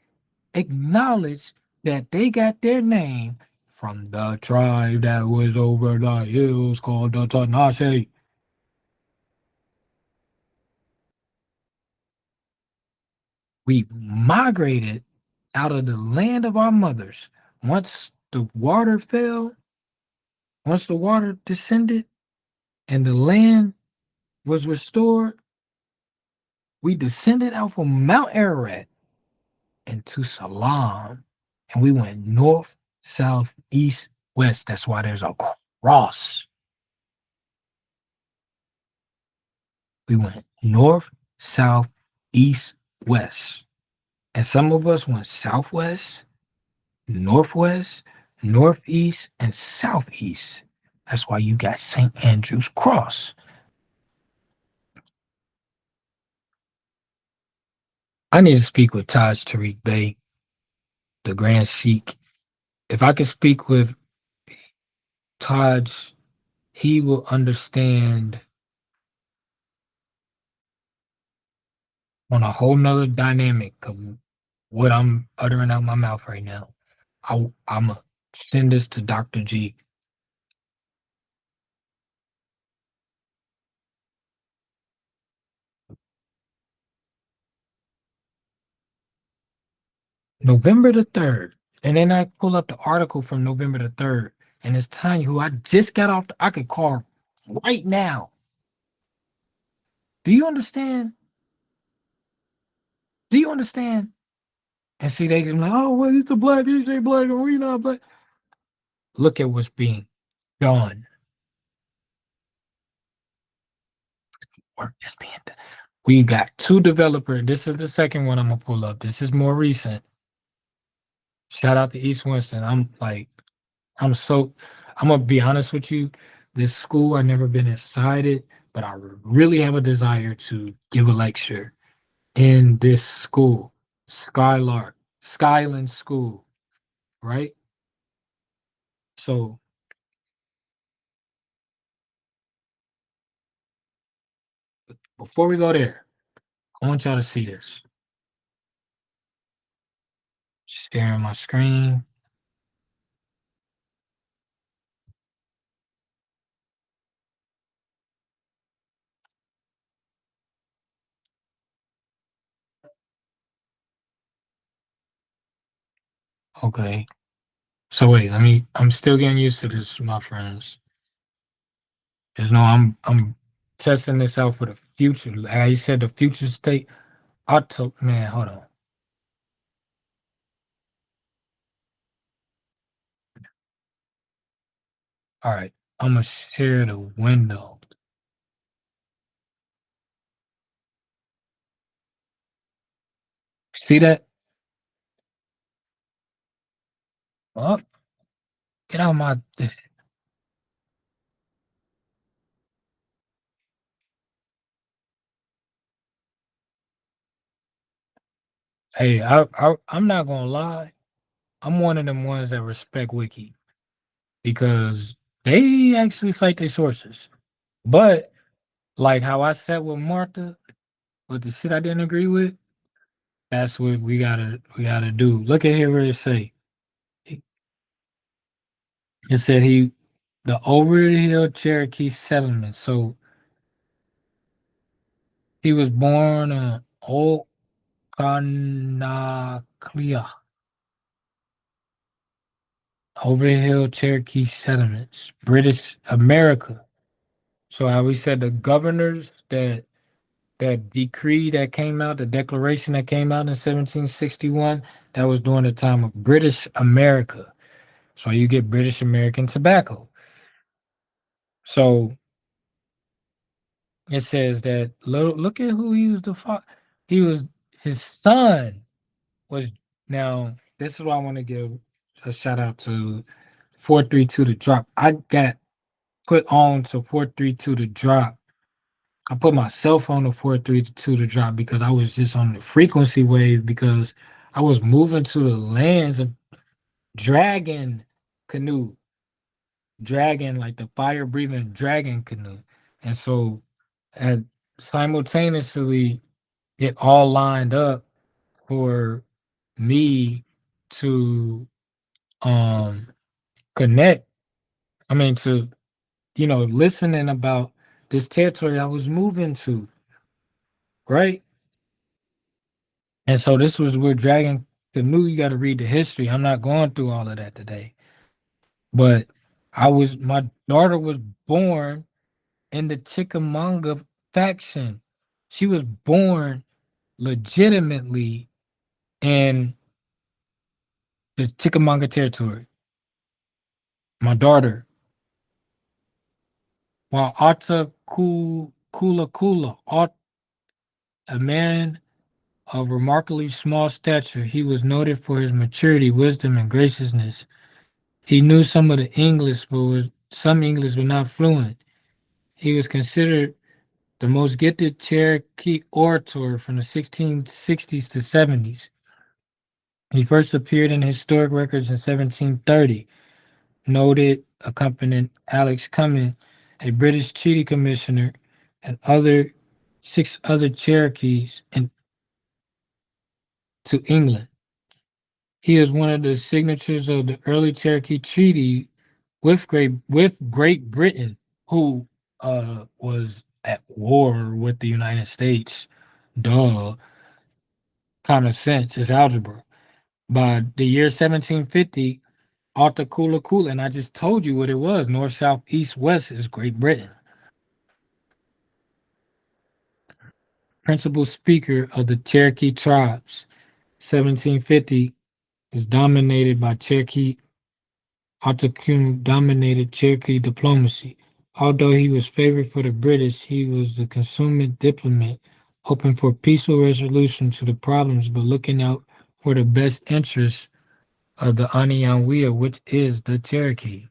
acknowledge that they got their name from the tribe that was over the hills called the Tennessee. We migrated out of the land of our mothers. Once the water fell, once the water descended and the land was restored, we descended out from Mount Ararat into Salam, and we went north, south, east, west. That's why there's a cross. We went north, south, east, west. And some of us went southwest, northwest, northeast, and southeast. That's why you got St. Andrew's Cross. I need to speak with Taj Tariq Bey, the Grand Sheik. If I could speak with Taj, he will understand on a whole nother dynamic of what I'm uttering out my mouth right now. I'm going to send this to Dr. G. November the 3rd. And then I pull up the article from November the 3rd, and it's Tanya, who I just got off. I could call right now. Do you understand? Do you understand? And see, they can like, oh, well, he's the black, he's the black, and we not black. Look at what's being done. Work is being done. We got two developers. This is the second one I'm gonna pull up. This is more recent. Shout out to East Winston. I'm so, I'm gonna be honest with you. This school, I've never been inside it, but I really have a desire to give a lecture in this school, Skyland School, right? So before we go there, I want y'all to see this. Sharing my screen. Okay. So wait, I'm still getting used to this, my friends. Cause no, I'm testing this out for the future. Like I said, the future state. I took man, hold on. All right. I'm gonna share the window. See that? Up. Get out my hey, I'm not gonna lie. I'm one of them ones that respect Wiki because they actually cite their sources. But like how I sat with Martha with the shit I didn't agree with, that's what we gotta do. Look at here where it say. It said the over the hill Cherokee settlement. So he was born in Okanaklia, over the hill Cherokee settlements, British America. So how we said the governors that decree that came out, the declaration that came out in 1761, that was during the time of British America. So you get British American tobacco. So it says that look at who he was the father. He was his son was now. This is why I want to give a shout out to 432 to drop. I got put on to 432 to drop. I put my cell phone to 432 to drop because I was just on the frequency wave because I was moving to the lands of dragon canoe, dragon like the fire breathing dragon canoe. And so, at simultaneously, it all lined up for me to um connect. I mean, to listening about this territory I was moving to, right? And so this was we're dragging canoe. You got to read the history. I'm not going through all of that today, but my daughter was born in the Chickamauga faction. She was born legitimately in the Chickamauga territory. My daughter, while Ata Kula Kula, a man of remarkably small stature, he was noted for his maturity, wisdom, and graciousness. He knew some of the English, some English, but not fluent. He was considered the most gifted Cherokee orator from the 1660s to 70s. He first appeared in historic records in 1730, noted accompanying Alex Cumming, a British treaty commissioner, and six other Cherokees to England. He is one of the signatures of the early Cherokee Treaty with Great Britain, who was at war with the United States. Duh, common sense is algebra. By the year 1750, Kula Kula, and I just told you what it was. North, south, east, west is Great Britain. Principal speaker of the Cherokee tribes. 1750 was dominated by Cherokee. Ottokun dominated Cherokee diplomacy. Although he was favored for the British, he was the consummate diplomat, hoping for peaceful resolution to the problems, but looking out for the best interests of the Aniyunwiya, which is the Cherokee.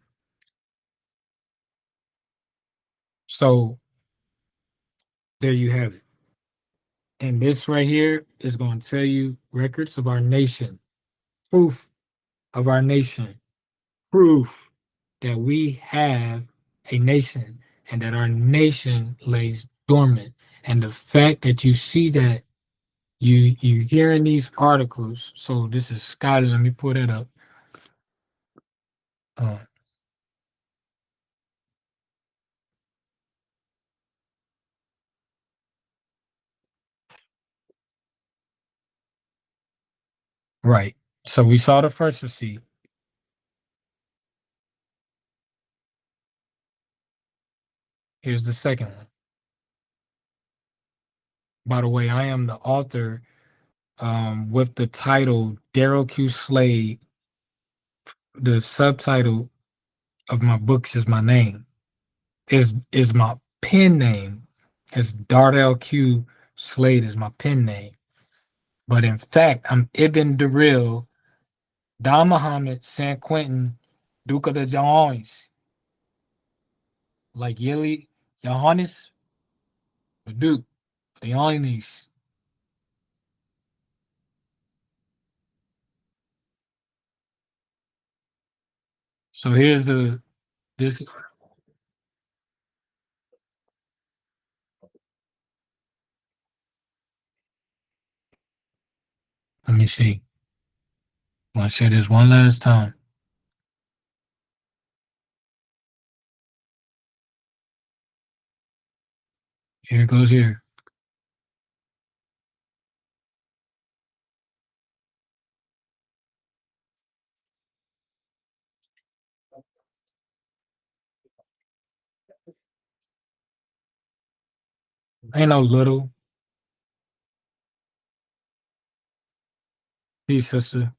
So there you have it. And this right here is going to tell you records of our nation, proof of our nation, proof that we have a nation and that our nation lays dormant. And the fact that you see that you hear in these articles. So this is Scotty. Let me pull that up. Uh, right. So we saw the first receipt. Here's the second one. By the way, I am the author with the title Daryl Q. Slade. The subtitle of my books is my name. Is my pen name. It's Dardell Q. Slade is my pen name. But in fact, I'm Ibn Daril, Don Muhammad, San Quentin, Duke of the Johannes, like Yili, Johannes, the Duke, the Johannes. So here's this. Let me see. I want to say this one last time. Here it goes here. Ain't no little. Peace, sister.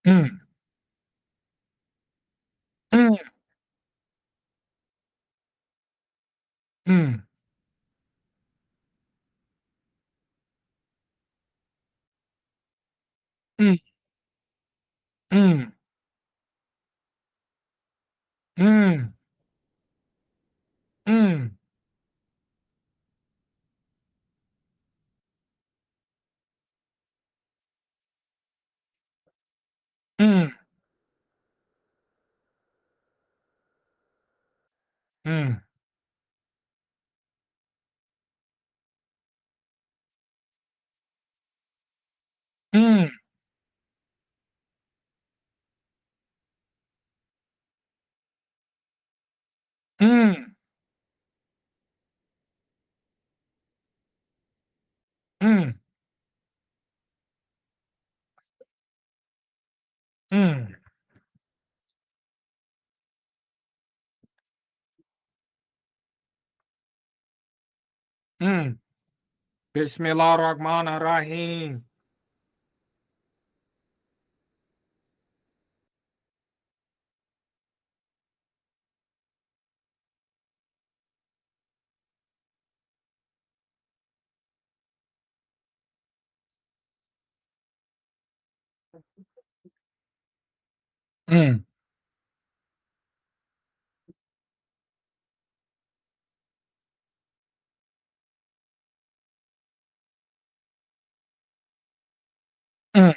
Mm, mm, mm, mm, mm, mm, mm. mm, mm, mm, mm, mm, mm, mm. Bismillahirrahmanirrahim. Mm, mm.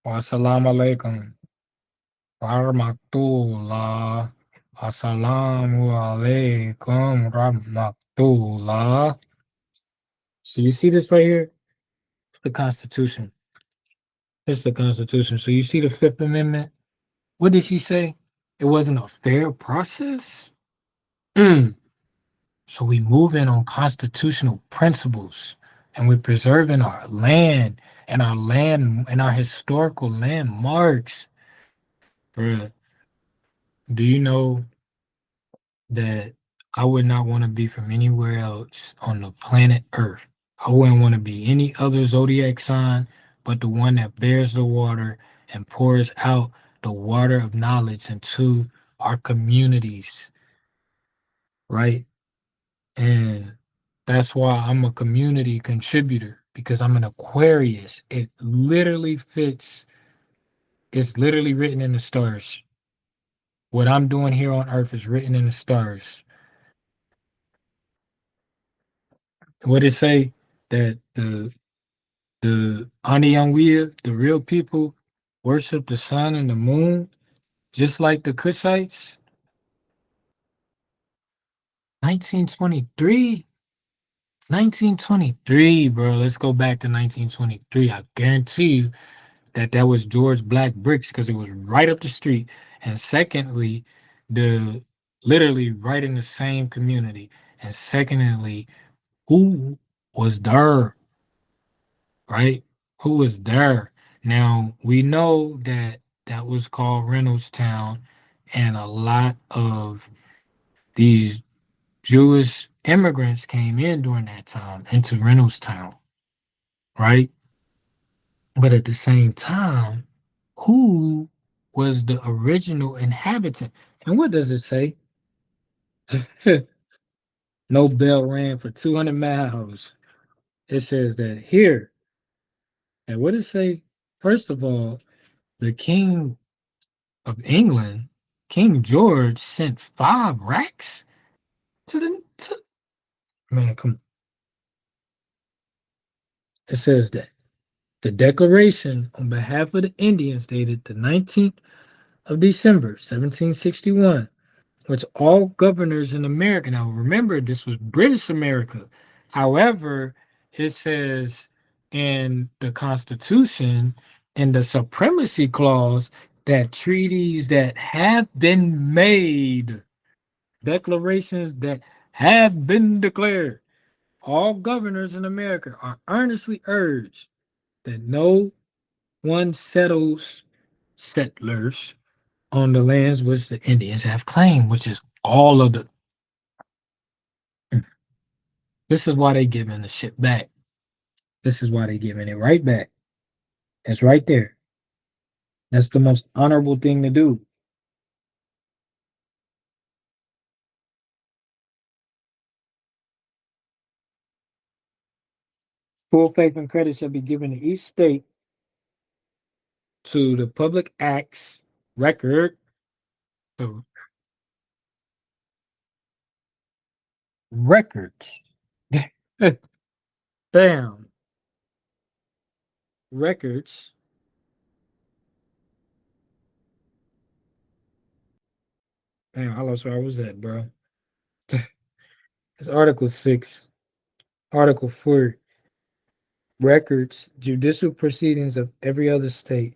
Wassalamu alaikum. Warahmatullah. Assalamu alaikum rahmatullah. So you see this right here? It's the Constitution. It's the Constitution. So you see the Fifth Amendment? What did she say? It wasn't a fair process? Mm. So we move in on constitutional principles and we're preserving our land and our historical landmarks. Bruh, do you know that I would not want to be from anywhere else on the planet Earth? I wouldn't want to be any other zodiac sign but the one that bears the water and pours out the water of knowledge into our communities, right? And that's why I'm a community contributor because I'm an Aquarius. It literally fits, it's literally written in the stars. What I'm doing here on earth is written in the stars. What it say that the Aniyunwiya, the real people, worship the sun and the moon, just like the Kushites. 1923, 1923, bro. Let's go back to 1923. I guarantee you that was George Black Bricks because it was right up the street. And secondly, the literally right in the same community. And secondly, who was there, right? Who was there? Now we know that that was called Reynoldstown, and a lot of these Jewish immigrants came in during that time into Reynoldstown, right? But at the same time, who was the original inhabitant? And what does it say? No bell rang for 200 miles. It says that here, and what does it say? First of all, the King of England, King George, sent 5 racks to man. Come, it says that the declaration on behalf of the Indians dated the 19th of December, 1761, which all governors in America. Now, remember, this was British America. However, it says in the Constitution, in the Supremacy Clause, that treaties that have been made, declarations that have been declared, all governors in America are earnestly urged that no one settlers on the lands which the Indians have claimed, which is all of the. This is why they giving the shit back. This is why they giving it right back. It's right there. That's the most honorable thing to do. Full faith and credit shall be given to each state to the public acts record, the records. Damn. Records. Damn, I lost where I was at, bro. It's Article 6. Article 4. Records, judicial proceedings of every other state,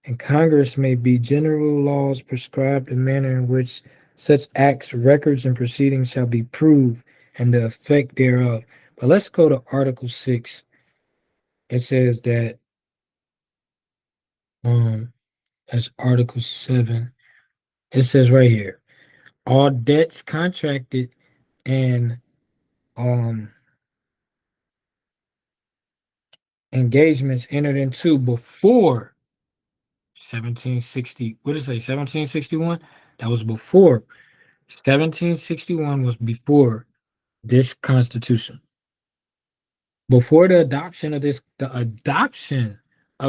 and Congress may be general laws prescribed the manner in which such acts, records, and proceedings shall be proved and the effect thereof. But let's go to Article 6. It says that um that's Article 7. It says right here, all debts contracted and um engagements entered into before 1760. What did it say? 1761? That was before. 1761 was before this constitution. Before the adoption of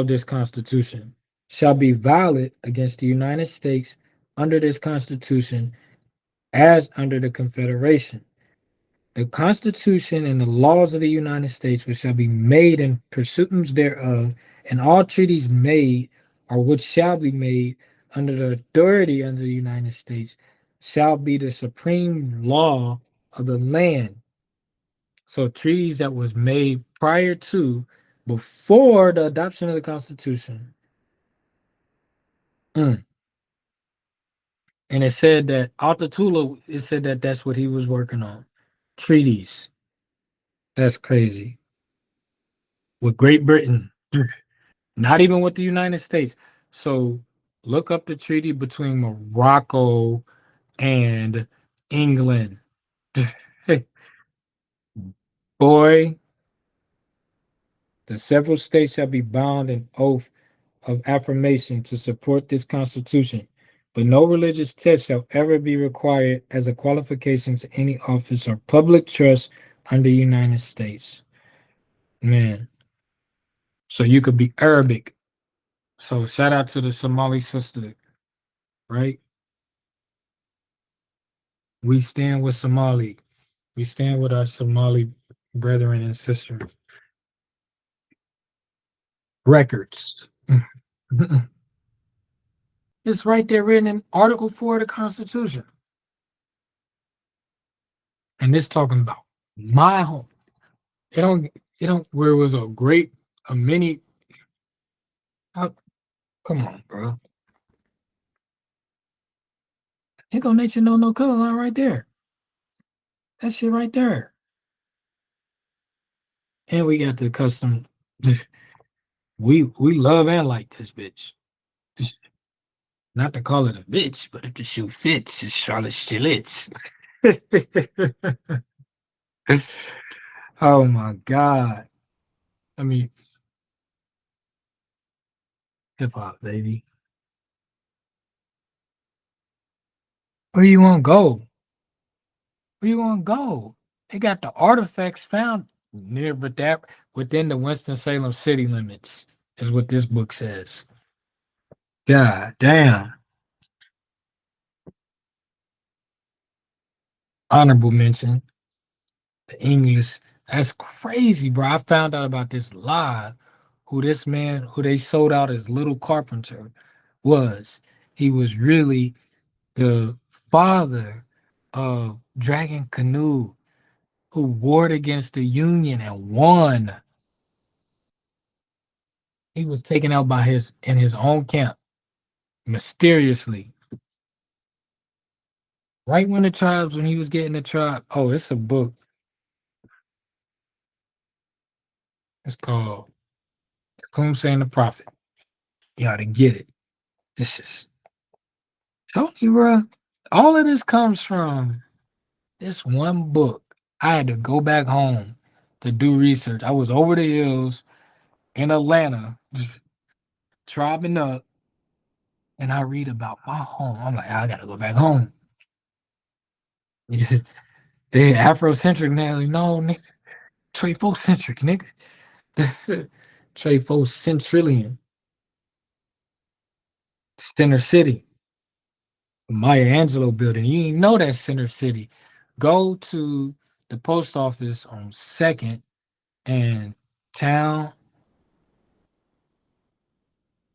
this constitution shall be valid against the United States under this constitution as under the Confederation. The Constitution and the laws of the United States which shall be made in pursuance thereof, and all treaties made or which shall be made under the authority of the United States shall be the supreme law of the land. So treaties that was made prior to, before the adoption of the Constitution. Mm. And it said that Altatula, it said that that's what he was working on. Treaties. That's crazy. With Great Britain. Not even with the United States. So look up the treaty between Morocco and England. Boy, the several states shall be bound in oath of affirmation to support this Constitution, but no religious test shall ever be required as a qualification to any office or public trust under the United States. Man, so you could be Arabic. So shout out to the Somali sister, right? We stand with Somali. We stand with our Somali brethren and sisters. Records. It's right there written in Article 4 of the Constitution. And it's talking about my home. Where it was a great, a mini. How, come on, bro. Ain't gonna let you know no color line right there. That shit right there. And we got the custom. We love and like this bitch. Not to call it a bitch, but if the shoe fits, it's Charlotte Stillitz. Oh my God. I mean, hip hop, baby. Where you want to go? Where you want to go? They got the artifacts found near but that within the Winston-Salem city limits, is what this book says. God damn. Honorable mention. The English. That's crazy, bro. I found out about this live. Who this man, who they sold out as Little Carpenter, was. He was really the father of Dragon Canoe, who warred against the Union and won. He was taken out by his own camp mysteriously. Right when the tribes, when he was getting the tribe. Oh, it's a book. It's called Tecumseh and the Prophet. You gotta get it. This is Tony, bro. All of this comes from this one book. I had to go back home to do research. I was over the hills in Atlanta, driving up, and I read about my home. I'm like, I gotta go back home. They Afrocentric now, no, nigga. Trayfocentric, nigga. Trayfocentrilian. Center City. Maya Angelou building. You ain't know that Center City. Go to the post office on Second And town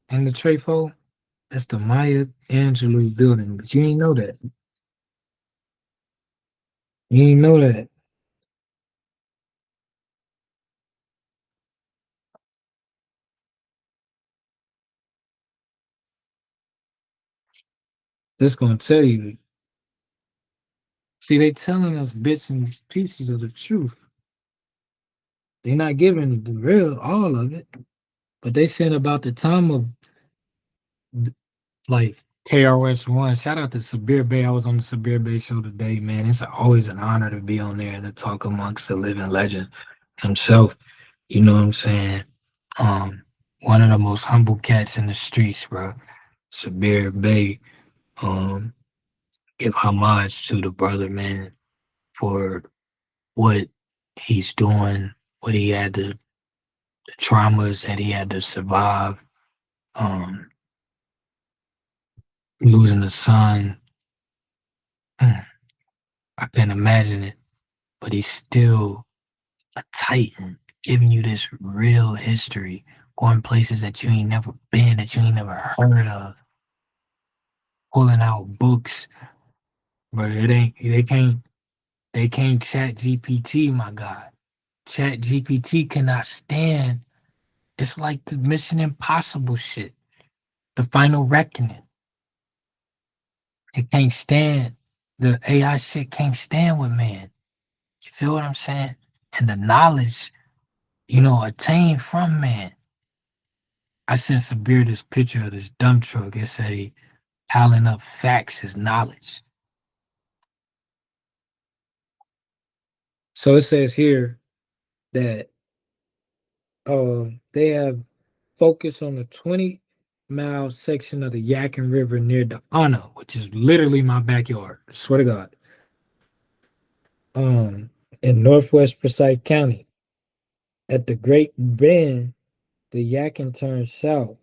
and the Trefo, that's the Maya Angelou building. But you ain't know that. You ain't know that. That's gonna tell you. See, they telling us bits and pieces of the truth. They're not giving the real all of it. But they said about the time of like KRS-One. Shout out to Sabir Bay. I was on the Sabir Bay show today, man. It's always an honor to be on there and to talk amongst the living legend himself. You know what I'm saying? Um, One of the most humble cats in the streets, bro. Sabir Bay. Um, give homage to the brother, man, for what he's doing, what he had to, the traumas that he had to survive. Um, Losing a son. Mm, I can't imagine it, but he's still a titan, giving you this real history, going places that you ain't never been, that you ain't never heard of, pulling out books, but it ain't they can't chat GPT, my God. Chat GPT cannot stand. It's like the Mission Impossible shit, the final reckoning. It can't stand the AI shit can't stand with man. You feel what I'm saying? And the knowledge, attained from man. I sent Sabir this picture of this dump truck. It say piling up facts is knowledge. So it says here that they have focused on the 20-mile section of the Yakin River near the Anna, which is literally my backyard. I swear to God. Um, in northwest Forsyth County. At the Great Bend, the Yakin turned south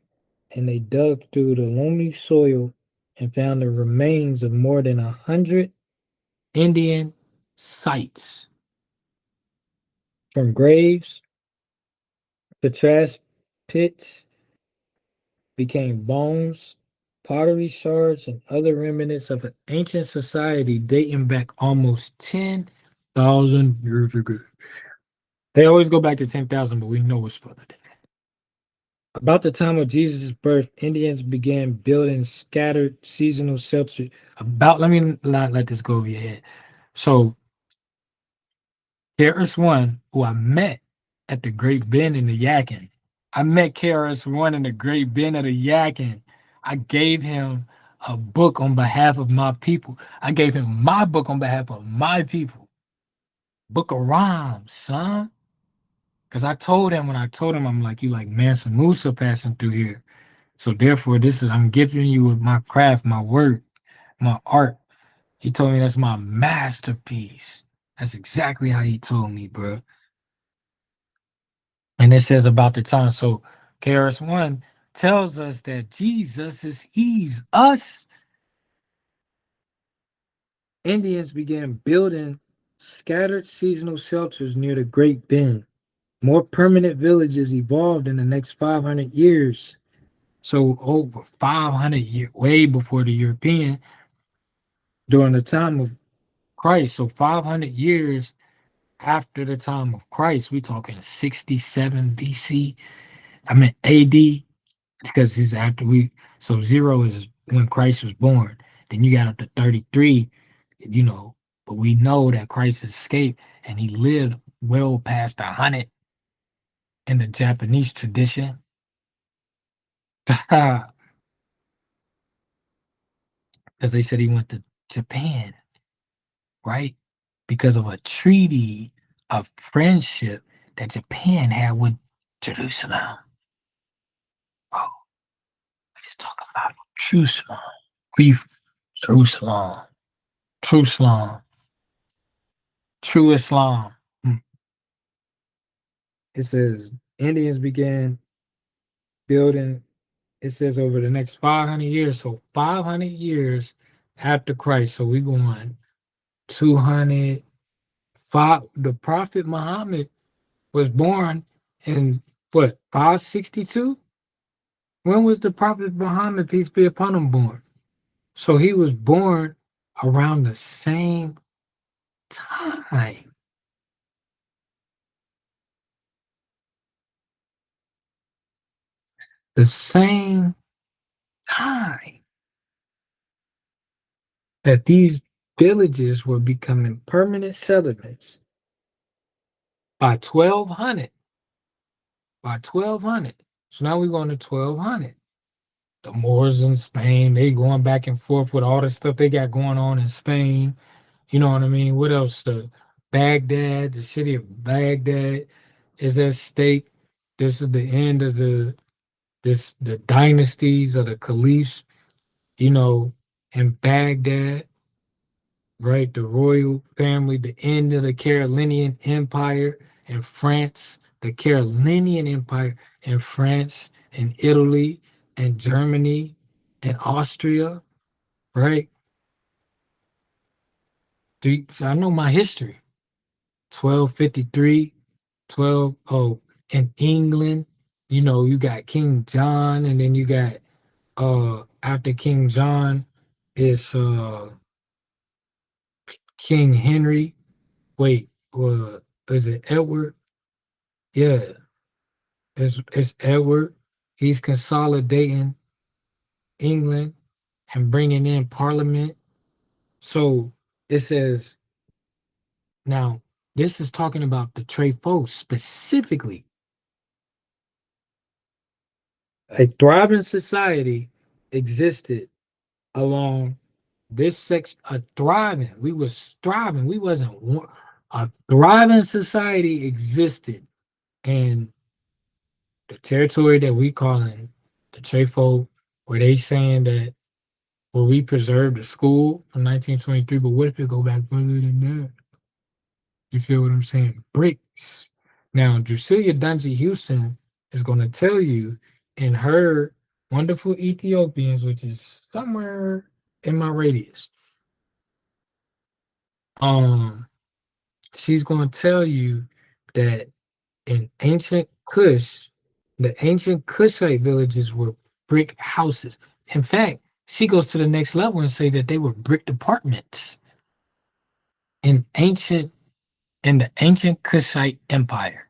and they dug through the loamy soil and found the remains of more than 100 Indian sites, from graves to trash pits became bones, pottery shards, and other remnants of an ancient society dating back almost 10,000 years ago. They always go back to 10,000, but we know it's further than that. About the time of Jesus' birth, Indians began building scattered seasonal shelters. Let me not let this go over your head. So KRS-One, who I met at the Great Bend in the Yakin. I met KRS-One in the Great Bend of the Yakin. I gave him a book on behalf of my people. I gave him my book on behalf of my people. Book of Rhymes, son. Because I'm like, you like Mansa Musa passing through here. So therefore, I'm giving you my craft, my work, my art. He told me that's my masterpiece. That's exactly how he told me, bro. And it says about the time. So KRS-One tells us that Jesus is He's us. Indians began building scattered seasonal shelters near the Great Bend. More permanent villages evolved in the next 500 years. So over 500 years, way before the European, during the time of Christ. So 500 years after the time of Christ, we talking 67 BC. I mean AD, because it's after so zero is when Christ was born. Then you got up to 33, but we know that Christ escaped and he lived well past 100 in the Japanese tradition. Because they said he went to Japan, right? Because of a treaty of friendship that Japan had with Jerusalem. Oh, we're just talking about Jerusalem. We Jerusalem. True Islam. True Islam. Mm. It says Indians began building, it says over the next 500 years. So 500 years after Christ. So we going 205. The Prophet Muhammad was born in what, 562? When was the Prophet Muhammad, peace be upon him, born? So he was born around the same time. The same time that these villages were becoming permanent settlements by 1200. By 1200. So now we're going to 1200. The Moors in Spain, they going back and forth with all the stuff they got going on in Spain. You know what I mean? What else? The Baghdad, the city of Baghdad is at stake. This is the end of the dynasties of the caliphs, you know, in Baghdad, right? The royal family, the end of the Carolingian Empire in France, the Carolingian Empire in France and Italy and Germany and Austria, right? I know my history. 1253, 12, oh, in England, you know, you got King John, and then you got after King John is King Henry. Wait, is it Edward? Yeah, it's Edward. He's consolidating England and bringing in Parliament. So it says now this is talking about the Trefort specifically. A thriving society existed along this section. A thriving, we was thriving. We wasn't a thriving society existed in the territory that we calling the Trefort, where they saying that, well, we preserved the school from 1923, but what if it go back further than that? You feel what I'm saying? Bricks. Now, Drusilia Dungy Houston is going to tell you in her Wonderful Ethiopians, which is somewhere in my radius. Um, she's going to tell you that in ancient Kush, the ancient Kushite villages were brick houses. In fact, she goes to the next level and say that they were brick apartments in the ancient Kushite empire.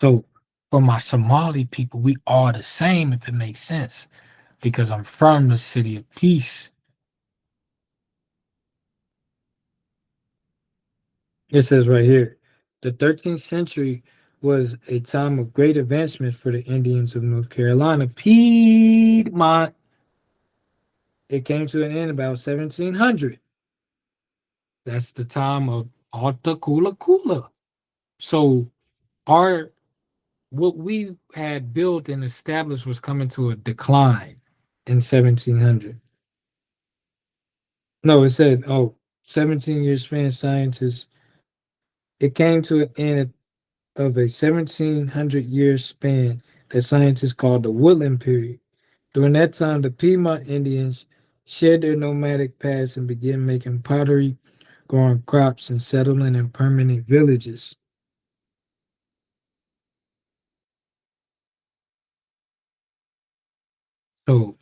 So for my Somali people, we are the same if it makes sense, because I'm from the city of peace. It says right here, the 13th century was a time of great advancement for the Indians of North Carolina. Piedmont. It came to an end about 1700. That's the time of Alta Kula Kula. So our what we had built and established was coming to a decline in 1700. No, it said, 17 year span scientists. It came to an end of a 1700-year span that scientists called the Woodland Period. During that time, the Piedmont Indians shed their nomadic past and began making pottery, growing crops, and settling in permanent villages. So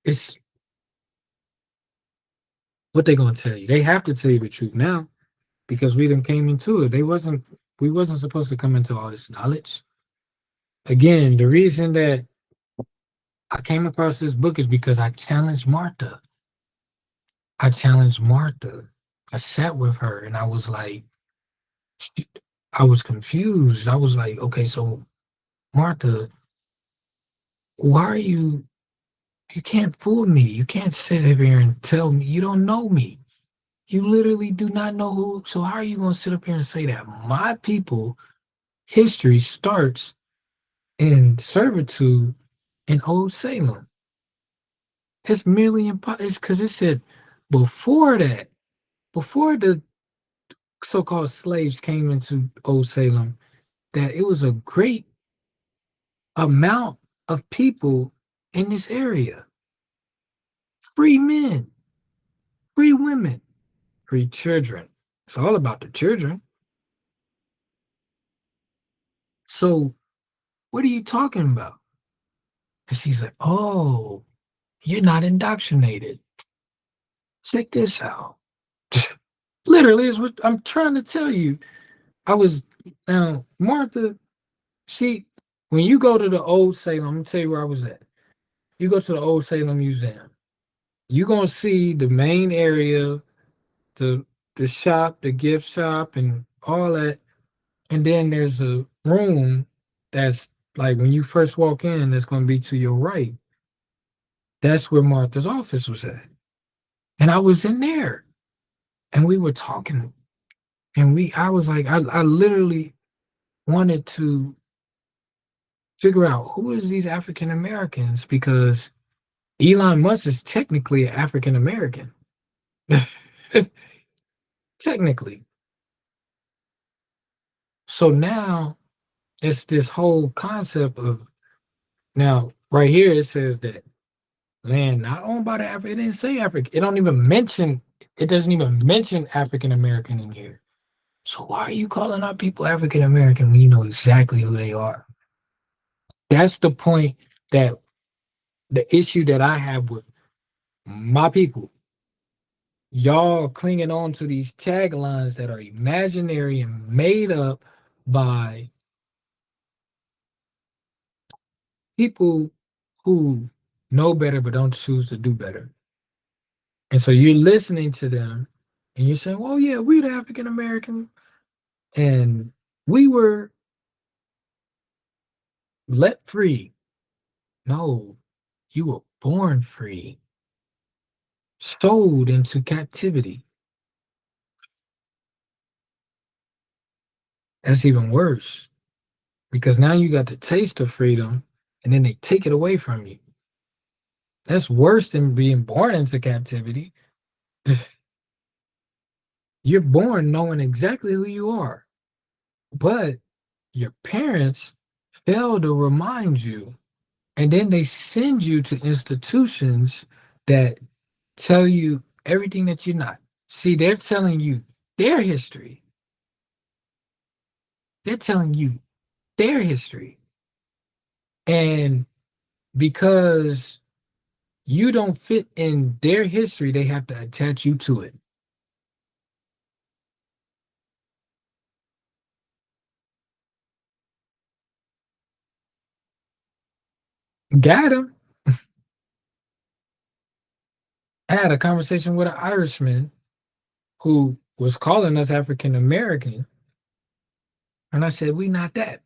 it's what they gonna tell you. They have to tell you the truth now because we done came into it. We wasn't supposed to come into all this knowledge. Again, the reason that I came across this book is because I challenged Martha. I challenged Martha. I sat with her and I was like, I was confused. I was like, okay, so Martha, why are you can't fool me. You can't sit up here and tell me you don't know me. You literally do not know who. So how are you going to sit up here and say that my people history starts in servitude in Old Salem? It's merely impossible. It's because it said before that, before the so-called slaves came into Old Salem, that it was a great amount of people in this area. Free men, free women, free children. It's all about the children. So what are you talking about? And she's like, oh, you're not indoctrinated. Check this out. Literally is what I'm trying to tell you. I was now Martha, she when you go to the old Salem, I'm gonna tell you where I was at. You go to the old Salem Museum, you're gonna see the main area, the the shop, the gift shop, and all that. And then there's a room that's like when you first walk in, that's gonna be to your right. That's where Martha's office was at. And I was in there and we were talking. And I was like, I literally wanted to figure out who is these African Americans because Elon Musk is technically an African American. Technically. So now it's this whole concept of now right here it says that land not owned by the African. It didn't say African. It doesn't even mention African American in here. So why are you calling our people African American when you know exactly who they are? That's the point that the issue that I have with my people. Y'all clinging on to these taglines that are imaginary and made up by people who know better but don't choose to do better. And so you're listening to them and you're saying, well, yeah, we're the African American and we were let free. No, you were born free, sold into captivity. That's even worse because now you got the taste of freedom and then they take it away from you. That's worse than being born into captivity. You're born knowing exactly who you are, but your parents fail to remind you, and then they send you to institutions that tell you everything that you're not. See, they're telling you their history. They're telling you their history. And because you don't fit in their history, they have to attach you to it. Got him. I had a conversation with an Irishman who was calling us African American. And I said, we not that.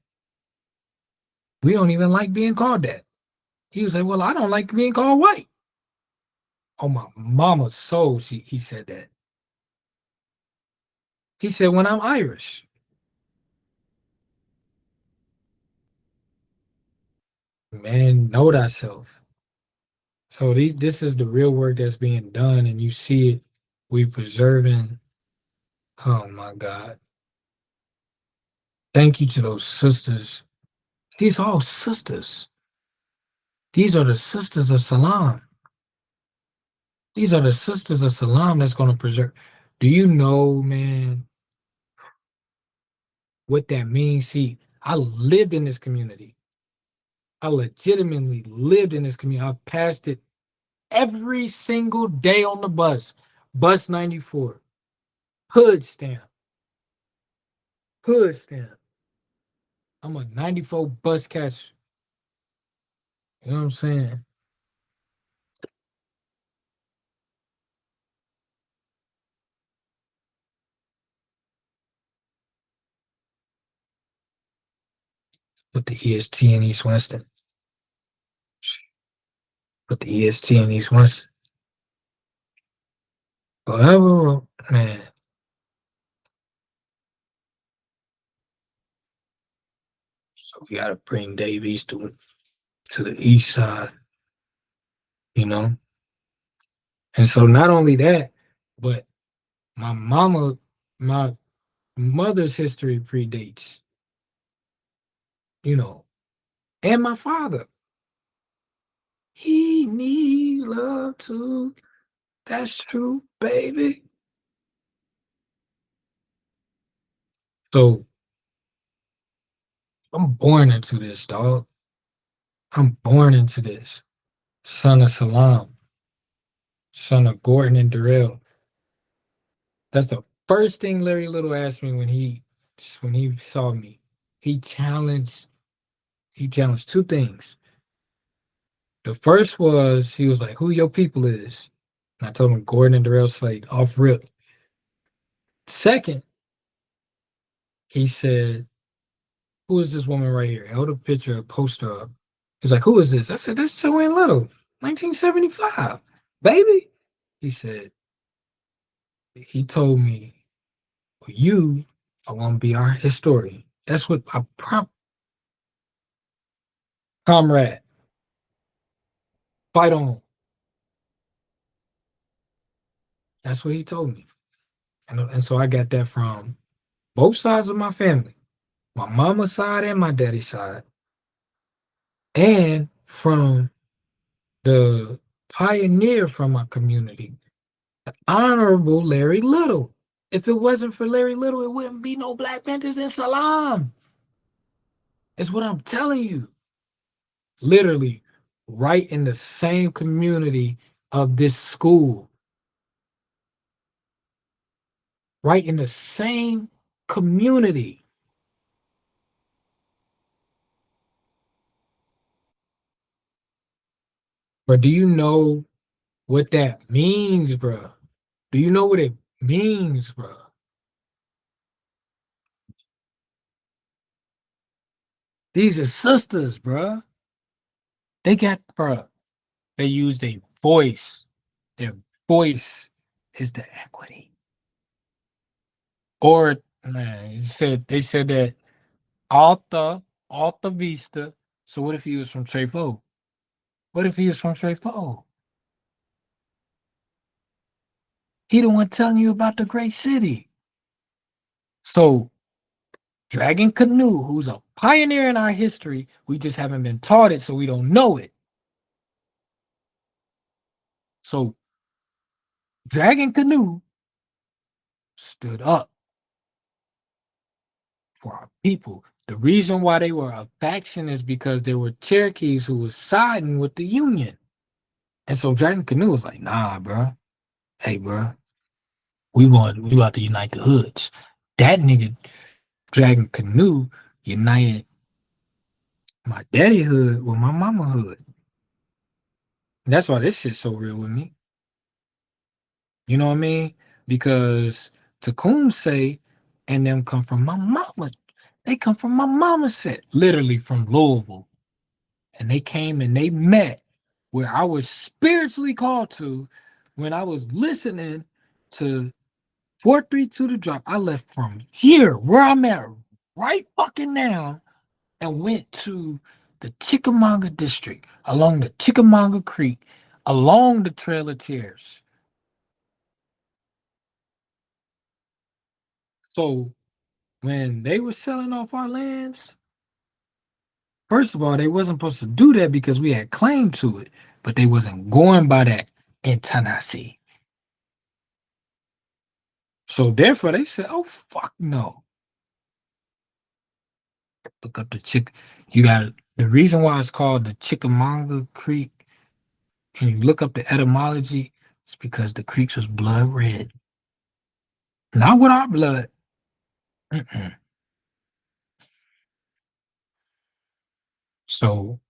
We don't even like being called that. He was like, well, I don't like being called white. Oh, my mama's soul, he said that. He said, when I'm Irish, man, know thyself. So this is the real work that's being done, and you see it. We preserving. Oh my God! Thank you to those sisters. These are all sisters. These are the sisters of Salam. These are the sisters of Salam that's going to preserve. Do you know, man, what that means? See, I lived in this community. I legitimately lived in this community. I passed it every single day on the bus. Bus 94. Hood stamp. Hood stamp. I'm a 94 bus catcher. You know what I'm saying? Put the EST in East Winston. Put the EST in East Winston. However, man, so we gotta bring Dave East to the east side, you know? And so not only that, but my mama, my mother's history predates, you know, and my father. He need love too. That's true, baby. So I'm born into this, dog. I'm born into this. Son of Salam, son of Gordon and Darrell. That's the first thing Larry Little asked me when he saw me. He challenged he challenged two things. The first was he was like, "Who your people is?" And I told him Gordon and Darrell Slade off rip. Second, he said, "Who is this woman right here?" Held a picture, a poster up. He's like, "Who is this?" I said, "That's Joanne Little, 1975, baby." He said, he told me, "You are gonna be our historian." That's what I comrade, fight on. That's what he told me. And so I got that from both sides of my family, my mama's side and my daddy's side, and from the pioneer from my community, the Honorable Larry Little. If it wasn't for Larry Little, it wouldn't be no Black Panthers in Salam. It's what I'm telling you. Literally, right in the same community of this school, right in the same community. But do you know what that means, bro? Do you know what it means, bro? These are sisters, bro. They got, bro. They use their voice. Their voice is the equity. Or man, they said that Alta Vista. So what if he was from Trefo? What if he was from Trefo? He the one telling you about the great city. So Dragon Canoe, who's a pioneer in our history, we just haven't been taught it, so we don't know it. So Dragon Canoe stood up for our people. The reason why they were a faction is because there were Cherokees who was siding with the Union. And so Dragon Canoe was like, nah, bro. Hey, bro, we about to unite the hoods. That nigga Dragon Canoe united my daddy hood with my mama hood. That's why this shit's so real with me. You know what I mean? Because Tecumseh and them come from my mama. They come from my mama's set, literally from Louisville. And they came and they met where I was spiritually called to when I was listening to 432 The Drop. I left from here, where I'm at right fucking now, and went to the Chickamauga district, along the Chickamauga Creek, along the Trail of Tears. So when they were selling off our lands, first of all, they wasn't supposed to do that because we had claim to it, but they wasn't going by that in Tennessee. So therefore, they said, "Oh fuck no!" Look up the chick. You got the reason why it's called the Chickamauga Creek, and you look up the etymology. It's because the creeks was blood red, not with our blood. Mm-mm. So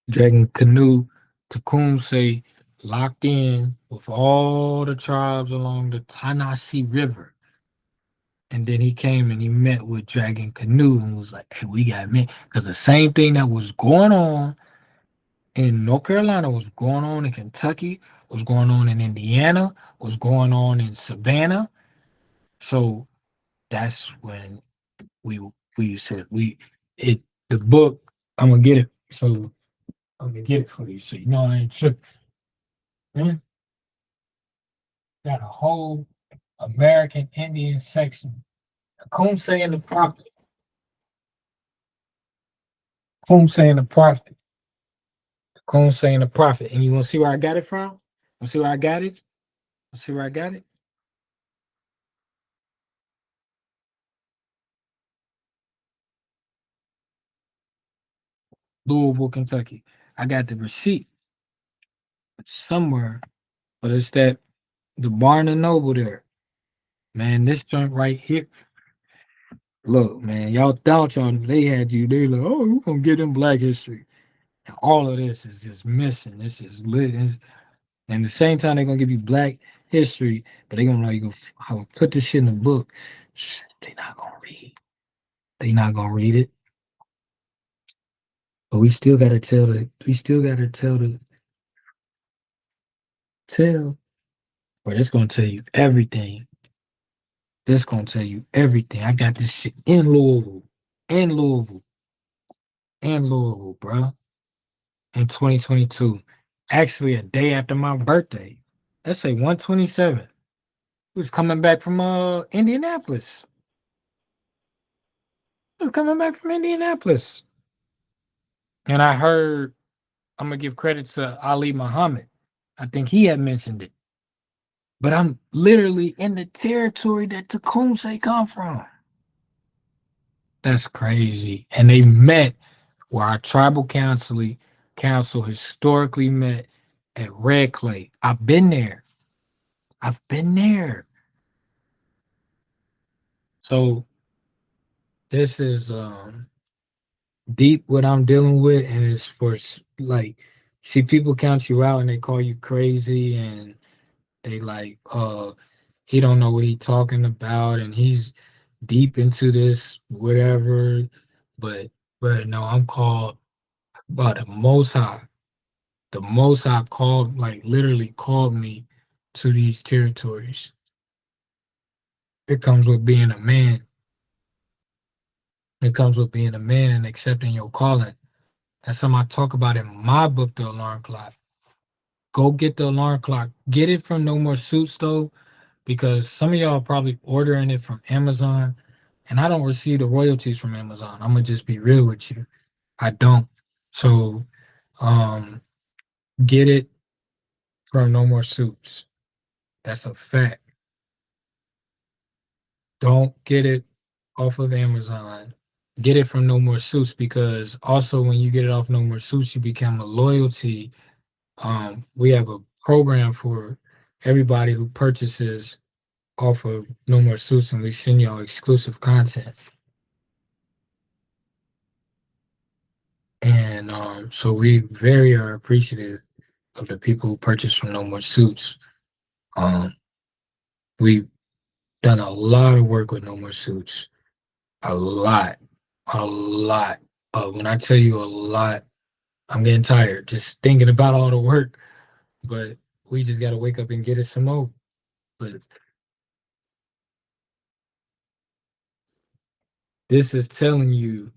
Dragon Canoe, Tecumseh locked in with all the tribes along the Tennessee River. And then he came and he met with Dragon Canoe and was like, "Hey, we got men." Because the same thing that was going on in North Carolina was going on in Kentucky, was going on in Indiana, was going on in Savannah. So that's when we said we it the book. I'm gonna get it. So I'm gonna get it for you. So you know I ain't tripping. Man, got a whole American Indian section. Kumse and the Prophet. Kumse and the Prophet. Kumse and the Prophet. And you want to see where I got it from? Want to see where I got it? See where I got it? Louisville, Kentucky. I got the receipt somewhere, but it's that the Barn and Noble there. Man, this joint right here. Look, man, y'all thought y'all they had you. They like, oh, we're gonna get them Black History. And all of this is just missing. This is lit. And at the same time, they're gonna give you Black History, but they're gonna like how put this shit in the book. They not gonna read. They not gonna read it. But we still gotta tell the. We still gotta tell. But it's gonna tell you everything. This gonna tell you everything. I got this shit in Louisville, in Louisville, bro. In 2022, actually a day after my birthday. Let's say 127. We was coming back from Indianapolis. I was coming back from Indianapolis, and I heard I'm gonna give credit to Ali Muhammad. I think he had mentioned it, but I'm literally in the territory that Tecumseh come from. That's crazy. And they met where our tribal council historically met at Red Clay. I've been there. I've been there. So this is deep what I'm dealing with, and it's for like, see, people count you out and they call you crazy, and they like, he don't know what he talking about, and he's deep into this whatever. But no, I'm called by the Most High. The Most High called, like literally called me to these territories. It comes with being a man. It comes with being a man and accepting your calling. That's something I talk about in my book, The Alarm Clock. Go get the alarm clock. Get it from No More Suits though, because some of y'all are probably ordering it from Amazon, and I don't receive the royalties from Amazon. I'm gonna just be real with you. I don't. So um get it from No More Suits. That's a fact. Don't get it off of Amazon. Get it from No More Suits, because also when you get it off No More Suits, you become a loyalty. We have a program for everybody who purchases off of No More Suits, and we send y'all exclusive content. And so we very are appreciative of the people who purchase from No More Suits. Um, we've done a lot of work with No More Suits. A lot, a lot. When I tell you a lot, I'm getting tired just thinking about all the work. But we just got to wake up and get it some more. But this is telling you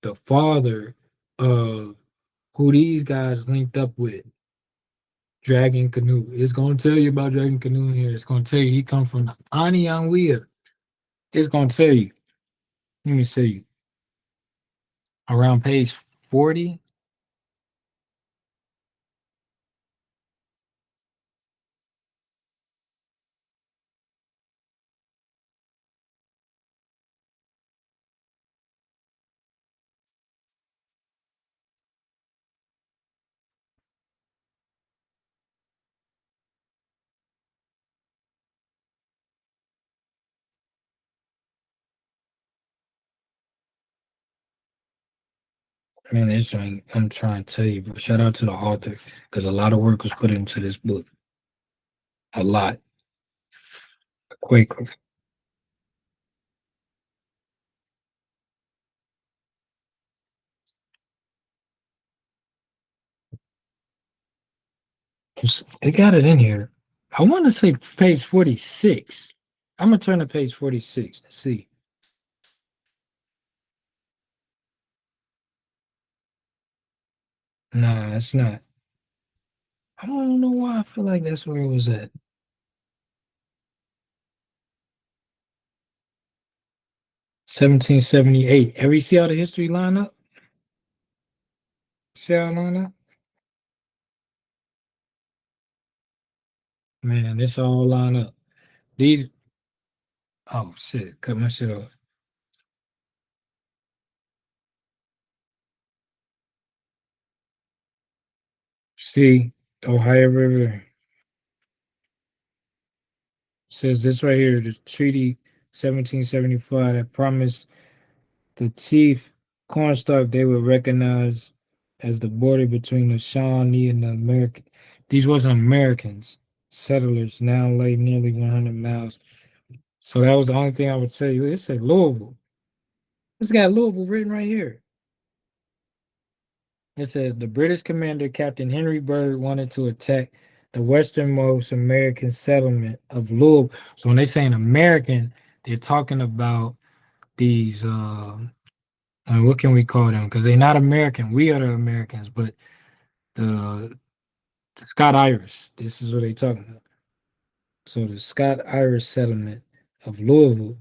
the father of who these guys linked up with, Dragon Canoe. It's gonna tell you about Dragon Canoe here. It's gonna tell you he come from Aniyunwiya. It's gonna tell you. Let me see. Around page 40. Man, this thing, I'm trying to tell you, but shout out to the author because a lot of work was put into this book. A lot. Quaker. They got it in here. I want to say page 46. I'm gonna turn to page 46 and see. Nah, it's not. I don't know why I feel like that's where it was at. 1778. Ever see how the history line up? See how it line up? Man, this all line up. These, oh shit, cut my shit off. See, Ohio River says this right here, the Treaty 1775 that promised the chief cornstalk they would recognize as the border between the Shawnee and the American. These wasn't Americans, settlers now lay nearly 100 miles. So that was the only thing I would say. It said Louisville. It's got Louisville written right here. It says the British commander, Captain Henry Byrd, wanted to attack the westernmost American settlement of Louisville. So when they say an American, they're talking about these what can we call them? Because they're not American. We are the Americans, but the, the Scott Irish. This is what they're talking about. So the Scott Irish settlement of Louisville,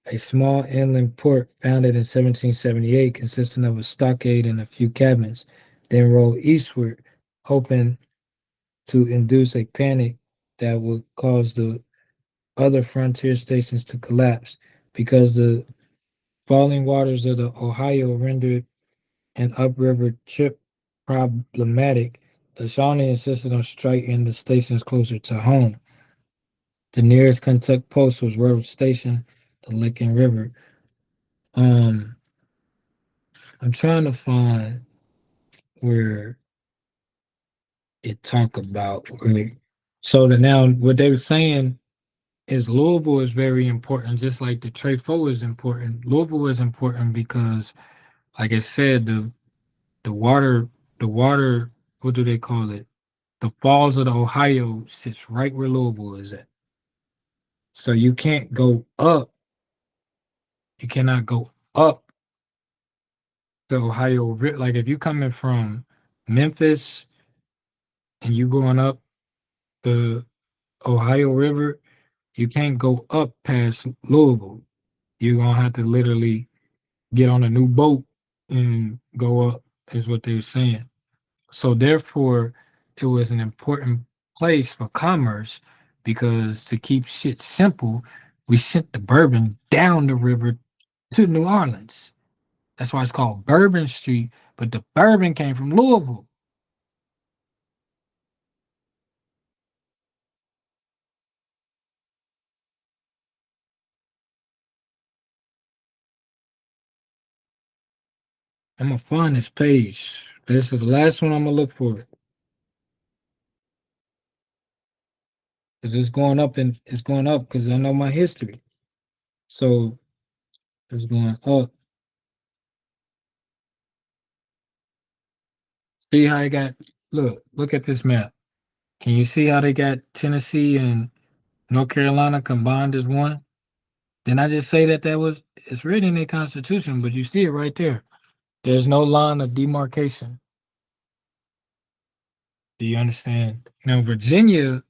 a small inland port founded in 1778, consisting of a stockade and a few cabins, then rolled eastward, hoping to induce a panic that would cause the other frontier stations to collapse because the falling waters of the Ohio rendered an upriver trip problematic. The Shawnee insisted on striking the stations closer to home. The nearest Kentucky post was Rhodes Station, the Licking River. Um, I'm trying to find where it talk about so that now what they were saying is Louisville is very important, just like the Trefo is important. Louisville is important because, like I said, the water, the water, what do they call it? The falls of the Ohio sits right where Louisville is at. So you can't go up. You cannot go up the Ohio River. Like if you coming from Memphis and you going up the Ohio River, you can't go up past Louisville. You're gonna have to literally get on a new boat and go up, is what they're saying. So therefore, it was an important place for commerce because to keep shit simple, we sent the bourbon down the river to New Orleans. That's why it's called Bourbon Street, but the bourbon came from Louisville. I'm gonna find this page. This is the last one I'm gonna look for because it's going up and it's going up because I know my history. So it's going up. See how they got look at this map. Can you see how they got Tennessee and North Carolina combined as one? Didn't I just say that it's written in the Constitution, but you see it right there. There's no line of demarcation. Do you understand? Now, Virginia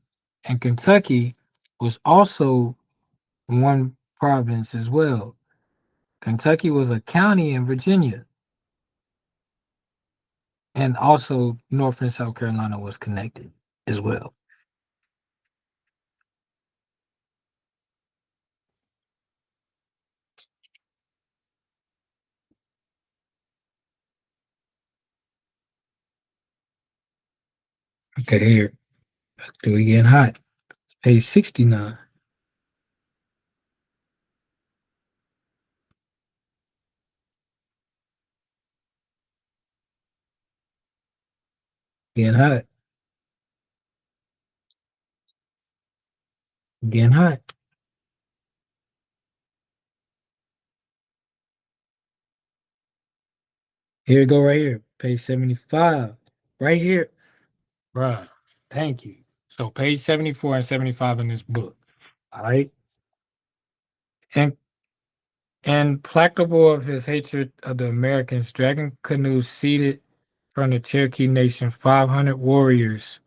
and Kentucky was also one province as well. Kentucky was a county in Virginia, and also North and South Carolina was connected as well. Okay, here. Do we get hot? Page 69. Getting hot. Getting hot. Here we go right here. Page 75. Right here. Bruh. Thank you. So page 74 and 75 in this book. All right. And implacable of his hatred of the Americans, Dragon Canoe seeded from the Cherokee Nation 500 warriors.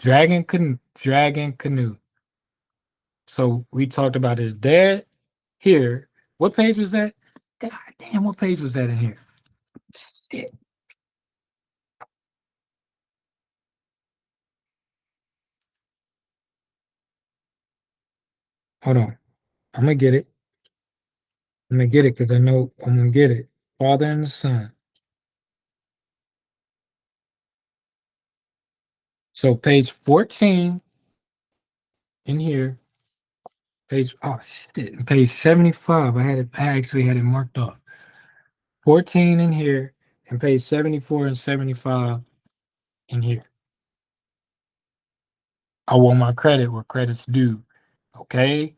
Dragon Canoe. So we talked about his dad here. What page was that? God damn, what page was that in here? Shit. Hold on. I'm gonna get it. I'm gonna get it because I know I'm gonna get it. Father and the Son. So page 14 in here, page oh shit, page 75. I actually had it marked off. 14 in here, and page 74 and 75 in here. I want my credit where credit's due. Okay?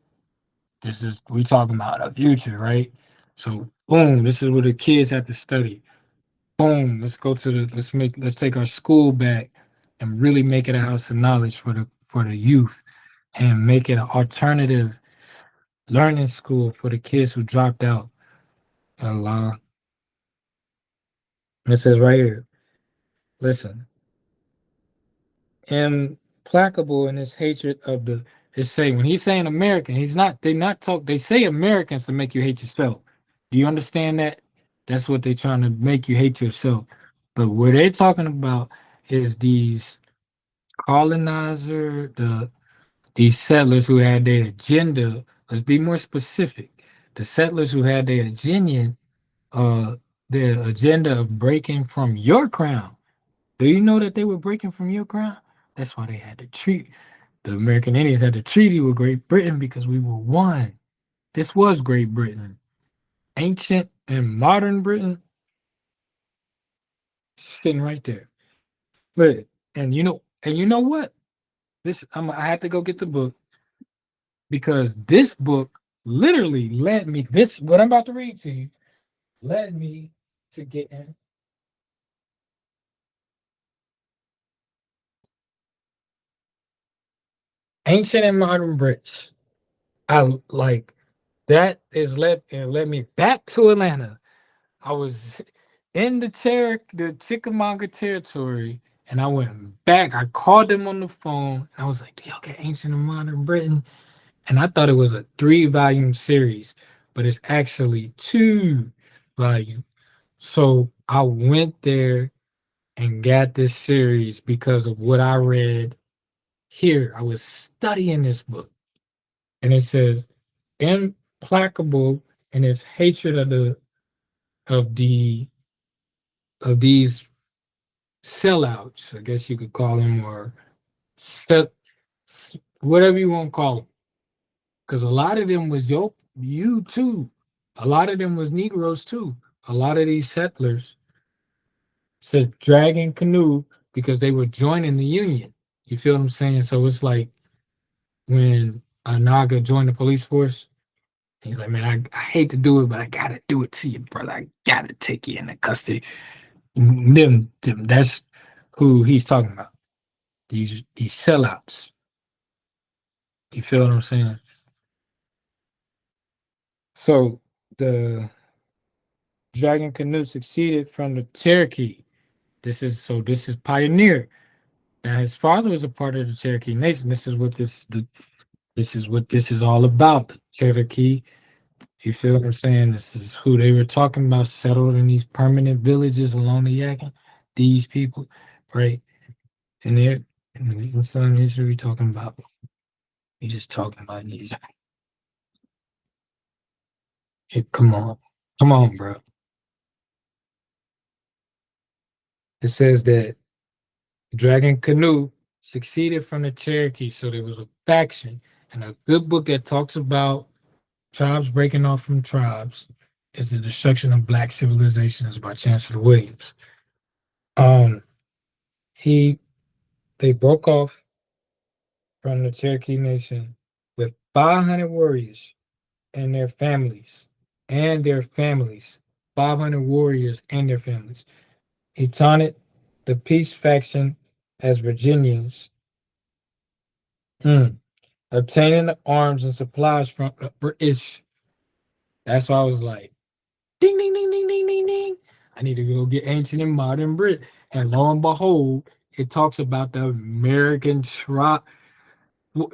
This is we talking about a future, right? So boom, this is what the kids have to study. Boom, let's take our school back and really make it a house of knowledge for the youth and make it an alternative learning school for the kids who dropped out. Allah. It says right here, listen, implacable in his hatred of the it say when he's saying American, they say Americans to make you hate yourself. Do you understand that? That's what they're trying to make you hate yourself. But what they're talking about is these colonizer, these settlers who had their agenda. Let's be more specific. The settlers who had uh, their agenda of breaking from your crown. Do you know that they were breaking from your crown? That's why they had to treat the American Indians had a treaty with Great Britain because we were one. This was Great Britain. Ancient and modern Britain sitting right there. But and you know what? I have to go get the book because this book literally led me. This what I'm about to read to you led me to getting ancient and modern Brits. I like that is led it led me back to Atlanta. I was in the Chickamauga territory, and I went back. I called them on the phone. And I was like, "Do y'all get ancient and modern Britain?" And I thought it was a 3-volume series, but it's actually 2 volume. So I went there and got this series because of what I read here. I was studying this book, and it says implacable in his hatred of the of these sellouts, I guess you could call them, or step, whatever you want to call them. Because a lot of them was you too. A lot of them was Negroes too. A lot of these settlers said dragging canoe because they were joining the Union. You feel what I'm saying? So it's like when a Naga joined the police force, he's like, man, I hate to do it, but I gotta do it to you, brother. I gotta take you into custody. That's who he's talking about. These sellouts. You feel what I'm saying? So the Dragon Canoe succeeded from the Cherokee. This is pioneer. Now his father was a part of the Cherokee Nation. This is what this is all about. The Cherokee. You feel what I'm saying? This is who they were talking about, settled in these permanent villages along the Yadkin. These people, right? And they're and the son history we talking about. We just talking about these. Hey, come on, bro. It says that Dragon Canoe succeeded from the Cherokee, so there was a faction. And a good book that talks about tribes breaking off from tribes is The Destruction of Black Civilizations by Chancellor Williams. Um, he they broke off from the Cherokee Nation with 500 warriors and their families, and their families. 500 warriors and their families. He taunted the peace faction as Virginians. Hmm. Obtaining the arms and supplies from the British. That's why I was like, ding, ding, ding, ding, ding, ding, ding. I need to go get ancient and modern Brit. And lo and behold, it talks about the American tribe.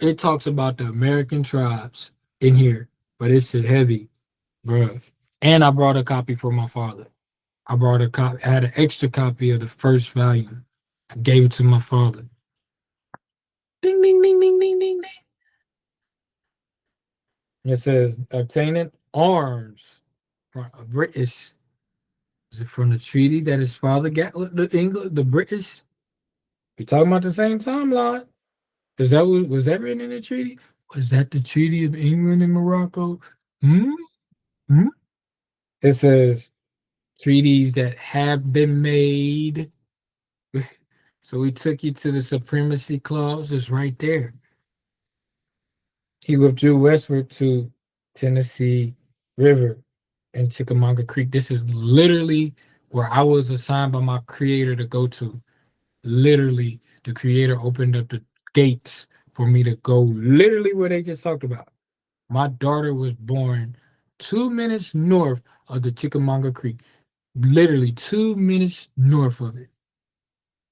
It talks about the American tribes in here, but it's shit heavy, bro. And I brought a copy for my father. I brought a copy. I had an extra copy of the first volume. I gave it to my father. Ding, ding, ding, ding, ding, ding, ding. It says obtaining arms from a British. Is it from the treaty that his father got with the English, the British? We talking about the same timeline. Is that was that written in the treaty? Was that the Treaty of England and Morocco? Hmm? Hmm? It says treaties that have been made. So we took you to the supremacy clause. It's right there. He withdrew westward to Tennessee River and Chickamauga Creek. This is literally where I was assigned by my creator to go to. Literally, the creator opened up the gates for me to go literally where they just talked about. My daughter was born 2 minutes north of the Chickamauga Creek, literally 2 minutes north of it,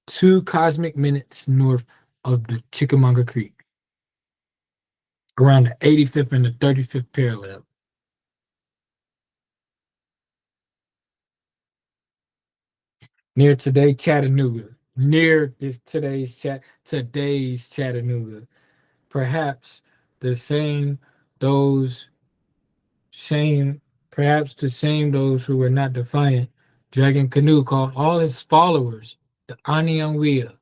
2 cosmic minutes north of the Chickamauga Creek, around the 85th and the 35th parallel. Near today, Chattanooga. Near this today's Chattanooga. Perhaps the same those shame perhaps to shame those who were not defiant. Dragon Canoe called all his followers the Aniyunwiya.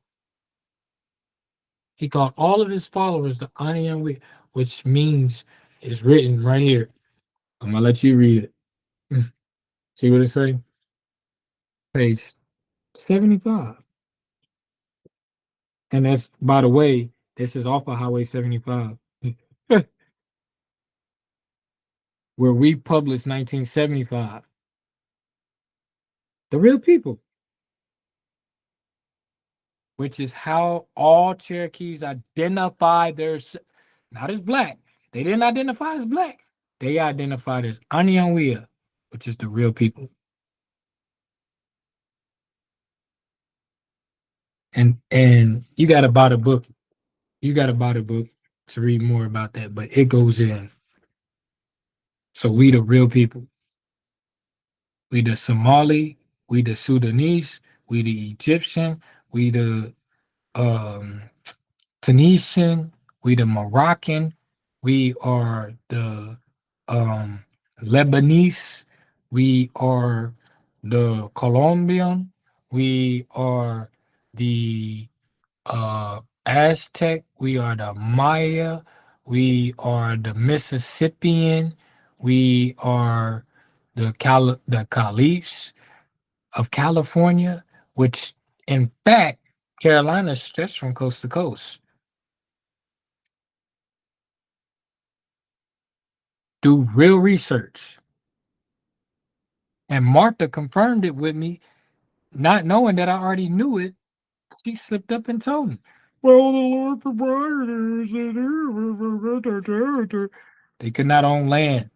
He called all of his followers the Aniyunwiya, which means it's written right here. I'm gonna let you read it. See what it say? Page 75. And that's, by the way, this is off of Highway 75, where we published 1975. The real people, which is how all Cherokees identify their, not as black. They didn't identify as black. They identified as Aniyunwiya, which is the real people. And you got to buy the book. You got to buy the book to read more about that. But it goes in. So we the real people. We the Somali, we the Sudanese, we the Egyptian, we the um, Tunisian, we the Moroccan, we are the um, Lebanese, we are the Colombian, we are the Aztec, we are the Maya, we are the Mississippian, we are the Caliphs of California, which in fact Carolina stretched from coast to coast. Do real research. And Martha confirmed it with me, not knowing that I already knew it. She slipped up and told me. Well, the Lord provided. They could not own land.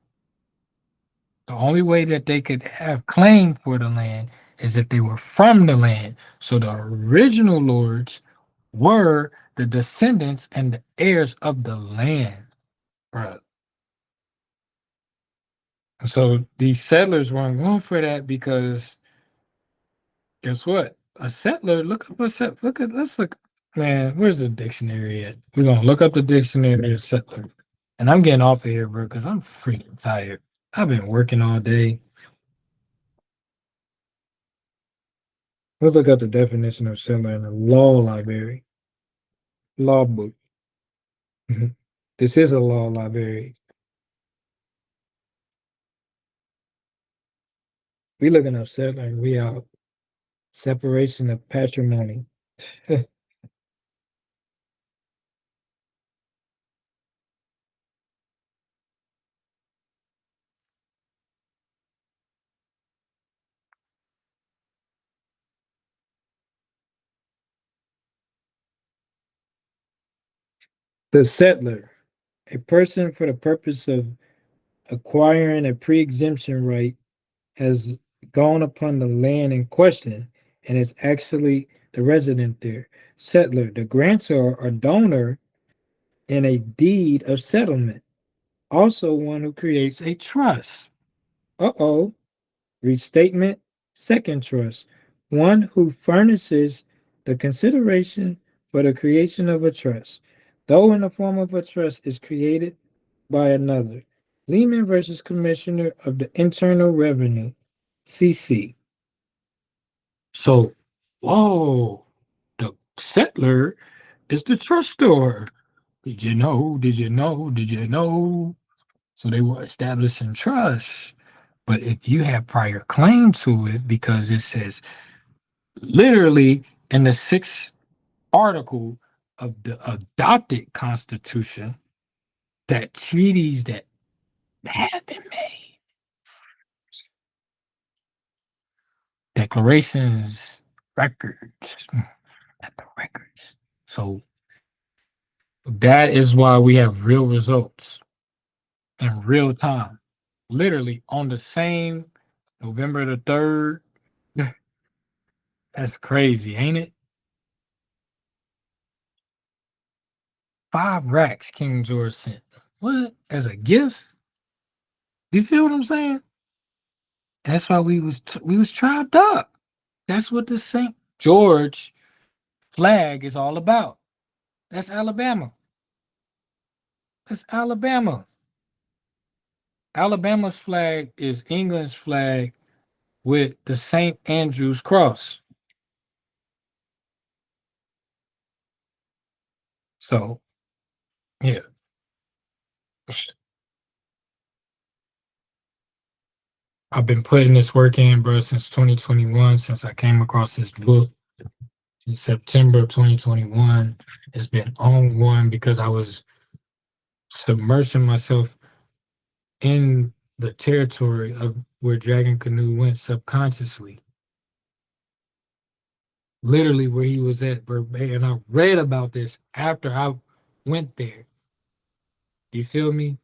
The only way that they could have claim for the land is if they were from the land. So the original lords were the descendants and the heirs of the land. Right. So these settlers weren't going for that because guess what? A settler, look up a set, look at, let's look, man, where's the dictionary at? We're going to look up the dictionary of settler. And I'm getting off of here, bro, because I'm freaking tired. I've been working all day. Let's look up the definition of settler in the law library. Law book. This is a law library. We looking up settler and we out. Separation of patrimony. The settler, a person for the purpose of acquiring a pre-exemption right, has gone upon the land in question and is actually the resident there. Settler, the grantor or donor in a deed of settlement. Also one who creates a trust. Uh-oh. Restatement, second trust. One who furnishes the consideration for the creation of a trust, though in the form of a trust is created by another. Lehman versus Commissioner of the Internal Revenue, CC. So, whoa, the settler is the trustor. Did you know? Did you know? Did you know? So they were establishing trust. But if you have prior claim to it, because it says literally in the sixth article of the adopted Constitution that treaties that have been made, declarations, records, at the records. So that is why we have real results in real time, literally on the same November the 3rd. That's crazy, ain't it? 5 racks King George sent. What? As a gift? Do you feel what I'm saying? That's why we was trapped up. That's what the St. George flag is all about. That's Alabama. That's Alabama. Alabama's flag is England's flag with the St. Andrew's cross. So, yeah. I've been putting this work in, bro, since 2021, since I came across this book in September of 2021. It's been ongoing because I was submersing myself in the territory of where Dragon Canoe went subconsciously. Literally where he was at, and I read about this after I went there. You feel me?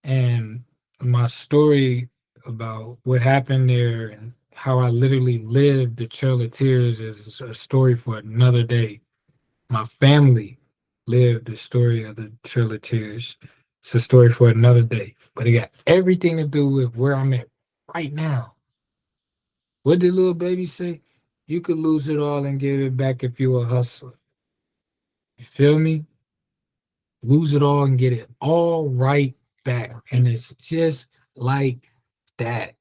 And my story about what happened there and how I literally lived the Trail of Tears is a story for another day. My family lived the story of the Trail of Tears. It's a story for another day, but it got everything to do with where I'm at right now. What did little baby say? You could lose it all and get it back if you're a hustler. You feel me? Lose it all and get it all right back. And it's just like that.